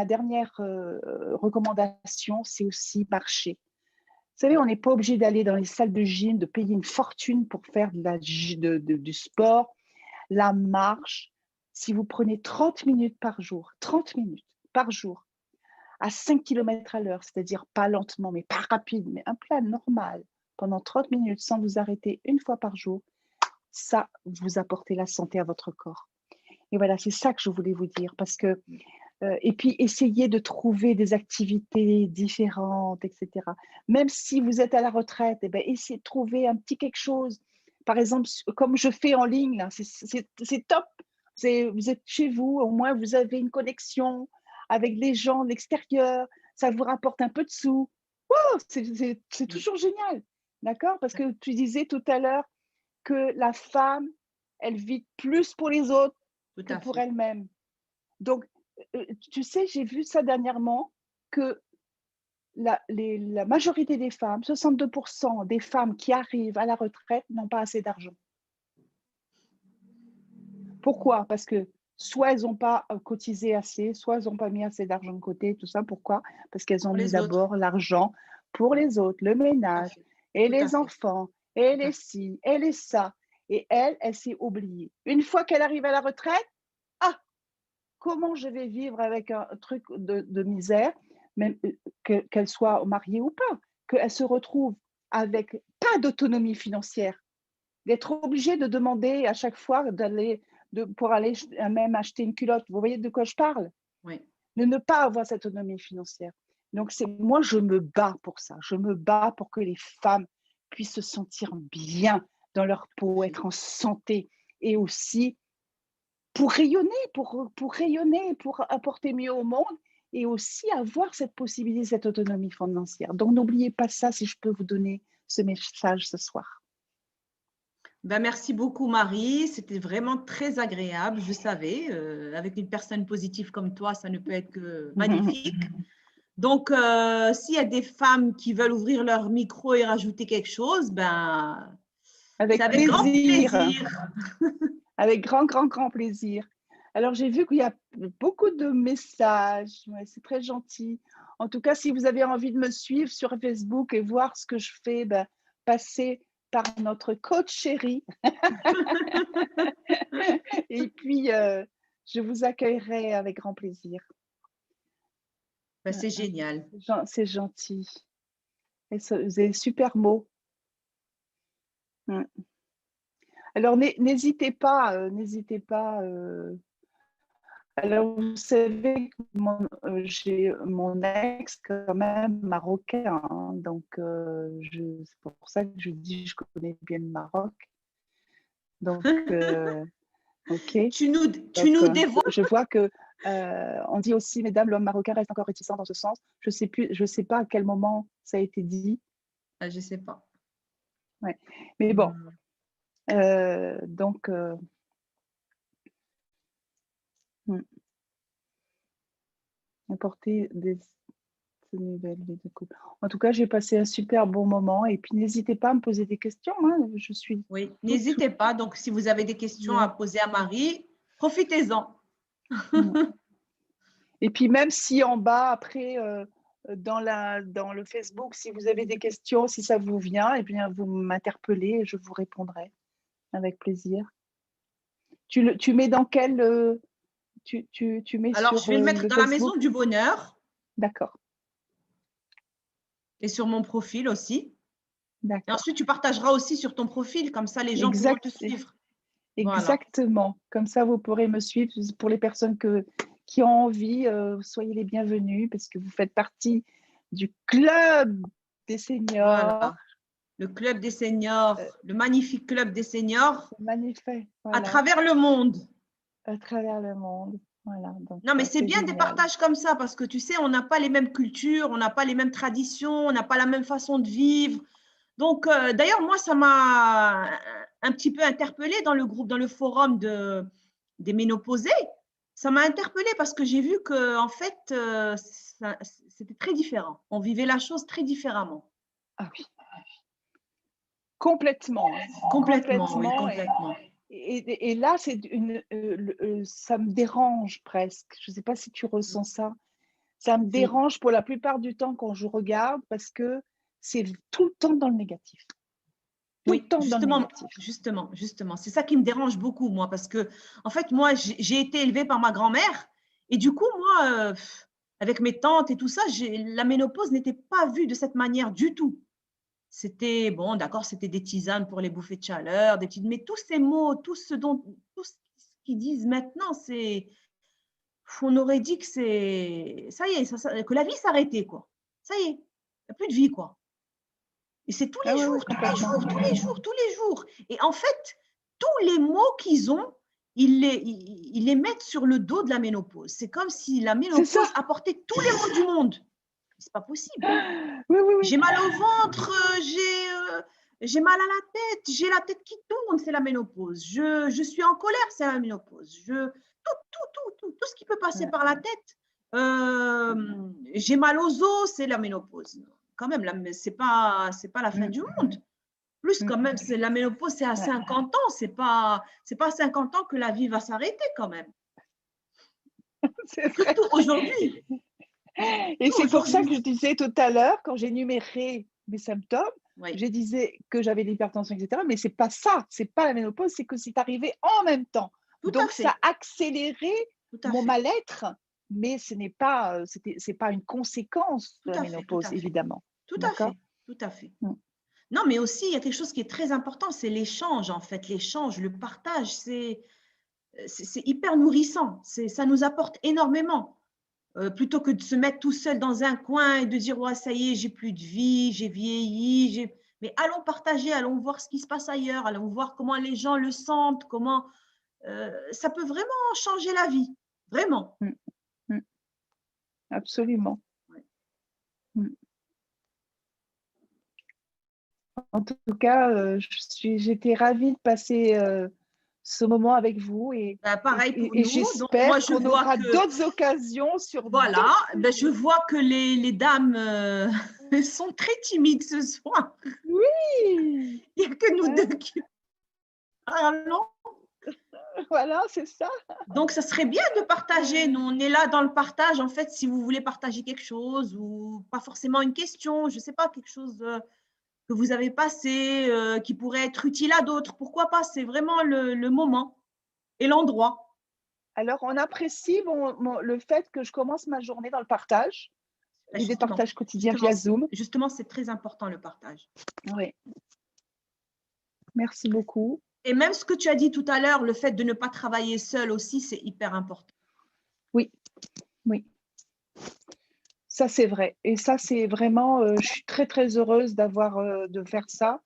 dernière recommandation, c'est aussi marcher. Vous savez, on n'est pas obligé d'aller dans les salles de gym, de payer une fortune pour faire du sport. La marche, si vous prenez 30 minutes par jour, 30 minutes par jour, à 5 km à l'heure, c'est-à-dire pas lentement, mais pas rapide, mais un plan normal, pendant 30 minutes sans vous arrêter une fois par jour, ça, vous apportez la santé à votre corps. Et voilà, c'est ça que je voulais vous dire. Parce que, et puis, essayez de trouver des activités différentes, etc. Même si vous êtes à la retraite, eh bien, essayez de trouver un petit quelque chose. Par exemple, comme je fais en ligne, là, c'est top. Vous êtes chez vous, au moins vous avez une connexion avec les gens de l'extérieur. Ça vous rapporte un peu de sous. Wow, c'est toujours génial. D'accord? Parce que tu disais tout à l'heure que la femme, elle vit plus pour les autres Tout que à pour fait. elle-même. Donc, tu sais, j'ai vu ça dernièrement, que la majorité des femmes, 62% des femmes qui arrivent à la retraite n'ont pas assez d'argent. Pourquoi? Parce que soit elles n'ont pas cotisé assez, soit elles n'ont pas mis assez d'argent de côté, tout ça. Pourquoi? Parce qu'elles ont Pour mis les autres. d'abord l'argent pour les autres, le Tout à ménage, fait. et Tout à les fait. enfants, et Tout à les fait. ci, et les ça. Et elle s'est oubliée. Une fois qu'elle arrive à la retraite, ah, comment je vais vivre avec un truc de misère, même qu'elle soit mariée ou pas, qu'elle se retrouve avec pas d'autonomie financière, d'être obligée de demander à chaque fois pour aller même acheter une culotte. Vous voyez de quoi je parle? Oui. De ne pas avoir cette autonomie financière. Donc, moi, je me bats pour ça. Je me bats pour que les femmes puissent se sentir bien dans leur peau, être en santé et aussi pour rayonner, pour apporter mieux au monde et aussi avoir cette possibilité, cette autonomie financière. Donc, n'oubliez pas ça si je peux vous donner ce message ce soir. Ben, merci beaucoup, Marie. C'était vraiment très agréable. Je savais, avec une personne positive comme toi, ça ne peut être que magnifique. Donc, s'il y a des femmes qui veulent ouvrir leur micro et rajouter quelque chose, ben, Avec c'est avec grand plaisir. Avec grand plaisir. Alors, j'ai vu qu'il y a beaucoup de messages. Ouais, c'est très gentil. En tout cas, si vous avez envie de me suivre sur Facebook et voir ce que je fais, ben, passez par notre coach chérie. Et puis, je vous accueillerai avec grand plaisir. Ben, c'est génial. C'est gentil. Et vous avez super mots. Alors, n'hésitez pas. Alors, vous savez que j'ai mon ex quand même marocain, hein, donc c'est pour ça que je dis que je connais bien le Maroc. Donc, ok. Tu nous dévoiles. Je vois que on dit aussi, mesdames, l'homme marocain reste encore réticent dans ce sens. Je sais pas à quel moment ça a été dit. Ah, je ne sais pas. Ouais. Mais bon, donc, apporter des nouvelles vie de couple. En tout cas, j'ai passé un super bon moment et puis n'hésitez pas à me poser des questions. Hein, je suis Oui, n'hésitez pas. Donc, si vous avez des questions à poser à Marie, profitez-en. Et puis même si en bas, après, dans le Facebook, si vous avez des questions, si ça vous vient, eh bien, vous m'interpellez et je vous répondrai avec plaisir. Tu mets dans quel… tu mets Alors, sur je vais le mettre dans la Maison du Bonheur. D'accord. Et sur mon profil aussi. Et D'accord. ensuite, tu partageras aussi sur ton profil, comme ça les gens pourront te suivre. Exactement. Voilà. Comme ça, vous pourrez me suivre. Pour les personnes qui ont envie, soyez les bienvenus parce que vous faites partie du club des seniors. Voilà. Le club des seniors, le magnifique club des seniors. Magnifique. Voilà. À travers le monde. À travers le monde. Voilà. Donc, non, mais c'est bien génial. des partages comme ça parce que tu sais, on n'a pas les mêmes cultures, on n'a pas les mêmes traditions, on n'a pas la même façon de vivre. Donc, d'ailleurs, moi, ça m'a un petit peu interpellée dans le groupe, dans le forum des ménopausés. Ça m'a interpellée parce que j'ai vu que, en fait, c'était très différent. On vivait la chose très différemment. Ah oui. Complètement. Complètement, oui, complètement. Et là, c'est ça me dérange presque. Je ne sais pas si tu ressens ça. Ça me dérange pour la plupart du temps quand je regarde parce que c'est tout le temps dans le négatif. Oui, justement. C'est ça qui me dérange beaucoup, moi, parce que, en fait, moi, j'ai été élevée par ma grand-mère et du coup, moi, avec mes tantes et tout ça, la ménopause n'était pas vue de cette manière du tout. C'était, bon, d'accord, c'était des tisanes pour les bouffées de chaleur, mais tous ces mots, tout ce qu'ils disent maintenant, on aurait dit que ça y est, que la vie s'arrêtait, quoi. Ça y est, il n'y a plus de vie, quoi. Et c'est tous les jours, tous les jours. Et en fait, tous les mots qu'ils ont, ils les mettent sur le dos de la ménopause. C'est comme si la ménopause apportait tous les maux du monde. C'est pas possible. Oui. J'ai mal au ventre, j'ai mal à la tête, j'ai la tête qui tourne, c'est la ménopause. Je suis en colère, c'est la ménopause. Tout ce qui peut passer par la tête. J'ai mal aux os, c'est la ménopause. Quand même, c'est pas la fin du monde. Plus quand même, la ménopause, c'est à 50 ans. C'est pas à 50 ans que la vie va s'arrêter quand même. Surtout aujourd'hui. Et c'est pour ça que je disais tout à l'heure, quand j'énumérais mes symptômes, je disais que j'avais l'hypertension, etc. Mais c'est pas ça, c'est pas la ménopause, c'est que c'est arrivé en même temps. Donc ça a accéléré mon mal-être, mais ce n'est pas, c'est pas une conséquence de la ménopause, évidemment. Tout à fait. Non, mais aussi, il y a quelque chose qui est très important, c'est l'échange, en fait. L'échange, le partage, c'est hyper nourrissant. Ça nous apporte énormément. Plutôt que de se mettre tout seul dans un coin et de dire ouais, ça y est, j'ai plus de vie, j'ai vieilli. Mais allons partager, allons voir ce qui se passe ailleurs, allons voir comment les gens le sentent, comment ça peut vraiment changer la vie. Vraiment. Absolument. En tout cas, j'étais ravie de passer ce moment avec vous et j'espère qu'on aura d'autres occasions sur. Voilà, je vois que les dames sont très timides ce soir. Oui. Il n'y a que nous deux qui parlons. Voilà, c'est ça. Donc, ça serait bien de partager. Nous, on est là dans le partage. En fait, si vous voulez partager quelque chose ou pas forcément une question, je ne sais pas, quelque chose que vous avez passé, qui pourrait être utile à d'autres, pourquoi pas? C'est vraiment le moment et l'endroit. Alors, on apprécie le fait que je commence ma journée dans le partage. Et des partages quotidiens via Zoom. Justement, c'est très important le partage. Oui. Merci beaucoup. Et même ce que tu as dit tout à l'heure, le fait de ne pas travailler seul aussi, c'est hyper important. Oui. Ça, c'est vrai. Et ça, c'est vraiment, je suis très, très heureuse de faire ça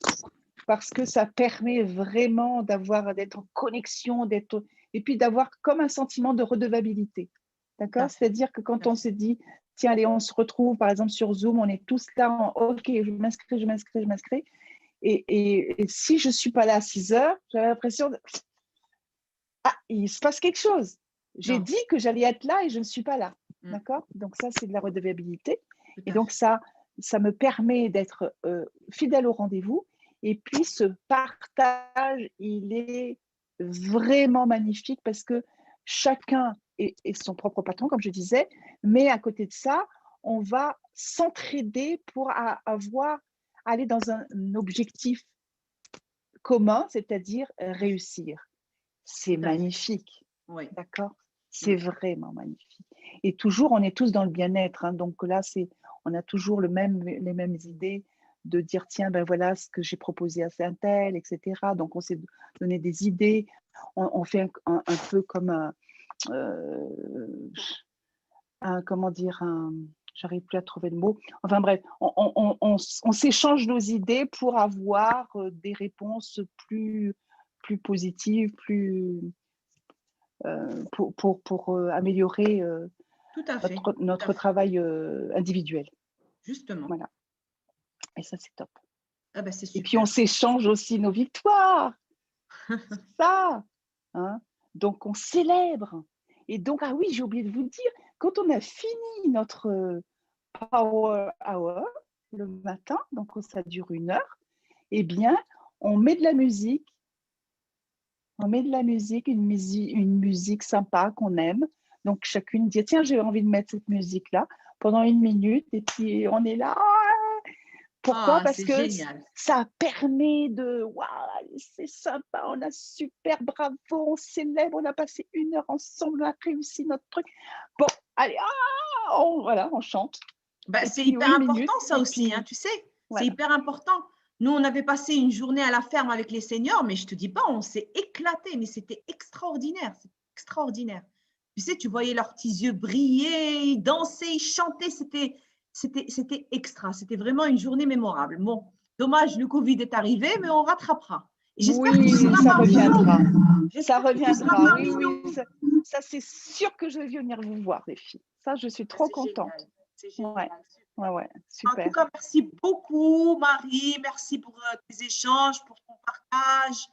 parce que ça permet vraiment d'être en connexion, et puis d'avoir comme un sentiment de redevabilité. D'accord? C'est-à-dire que quand on se dit, tiens, allez, on se retrouve, par exemple, sur Zoom, on est tous là, OK, je m'inscris. Et si je ne suis pas là à 6 heures, j'avais l'impression il se passe quelque chose. J'ai dit que j'allais être là et je ne suis pas là. D'accord? Donc ça, c'est de la redevabilité. Et donc ça me permet d'être fidèle au rendez-vous. Et puis ce partage, il est vraiment magnifique parce que chacun est son propre patron, comme je disais. Mais à côté de ça, on va s'entraider pour aller dans un objectif commun, c'est-à-dire réussir. C'est magnifique. Oui. D'accord? C'est vraiment magnifique. Et toujours, on est tous dans le bien-être. Hein, donc là, on a toujours les mêmes idées de dire, tiens, ben voilà ce que j'ai proposé à Saint-Tel, etc. Donc, on s'est donné des idées. On fait un peu comme comment dire, j'arrive plus à trouver le mot. Enfin bref, on s'échange nos idées pour avoir des réponses plus positives, pour améliorer Tout à fait. notre travail individuel. Justement. Voilà. Et ça, c'est top. Ah ben, c'est super. Et puis, on s'échange aussi nos victoires. C'est ça. Hein? Donc, on célèbre. Et donc, ah oui, j'ai oublié de vous dire, quand on a fini notre Power Hour le matin, donc ça dure 1 heure, eh bien, on met de la musique. On met de la musique, une musique sympa qu'on aime. Donc, chacune dit, tiens, j'ai envie de mettre cette musique-là pendant 1 minute. Et puis, on est là. Pourquoi? Parce que génial. Ça permet de, waouh, c'est sympa, on a super, bravo, on célèbre, on a passé 1 heure ensemble, on a réussi notre truc. Bon, allez, voilà, on chante. Bah, c'est hyper important ça aussi, puis, hein, tu sais, voilà. c'est hyper important. Nous, on avait passé une journée à la ferme avec les seniors, mais je ne te dis pas, on s'est éclaté, mais c'était extraordinaire, c'est extraordinaire. Tu sais, tu voyais leurs petits yeux briller, ils dansaient, ils chantaient, c'était extra, c'était vraiment une journée mémorable. Bon, dommage, le Covid est arrivé, mais on rattrapera. Oui, ça reviendra. Ça reviendra, oui. Ça, c'est sûr que je vais venir vous voir, les filles. Ça, je suis trop contente. C'est génial. Ouais, super. En tout cas, merci beaucoup, Marie. Merci pour tes échanges, pour ton partage,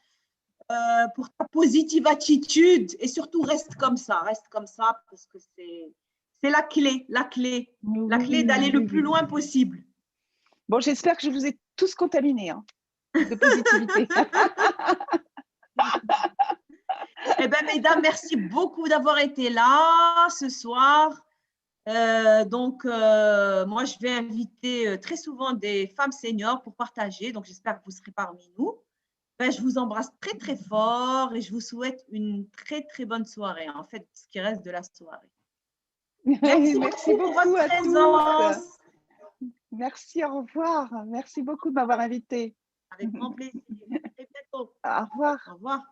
pour ta positive attitude. Et surtout, reste comme ça parce que c'est la clé d'aller le plus loin possible. Bon, j'espère que je vous ai tous contaminés de positivité. Eh bien, mesdames, merci beaucoup d'avoir été là ce soir. Donc, moi, je vais inviter très souvent des femmes seniors pour partager. Donc, j'espère que vous serez parmi nous. Ben, je vous embrasse très, très fort et je vous souhaite une très, très bonne soirée. En fait, ce qui reste de la soirée. Merci beaucoup pour votre présence. Merci, au revoir. Merci beaucoup de m'avoir invitée. Avec grand plaisir. À très bientôt. Au revoir. Au revoir.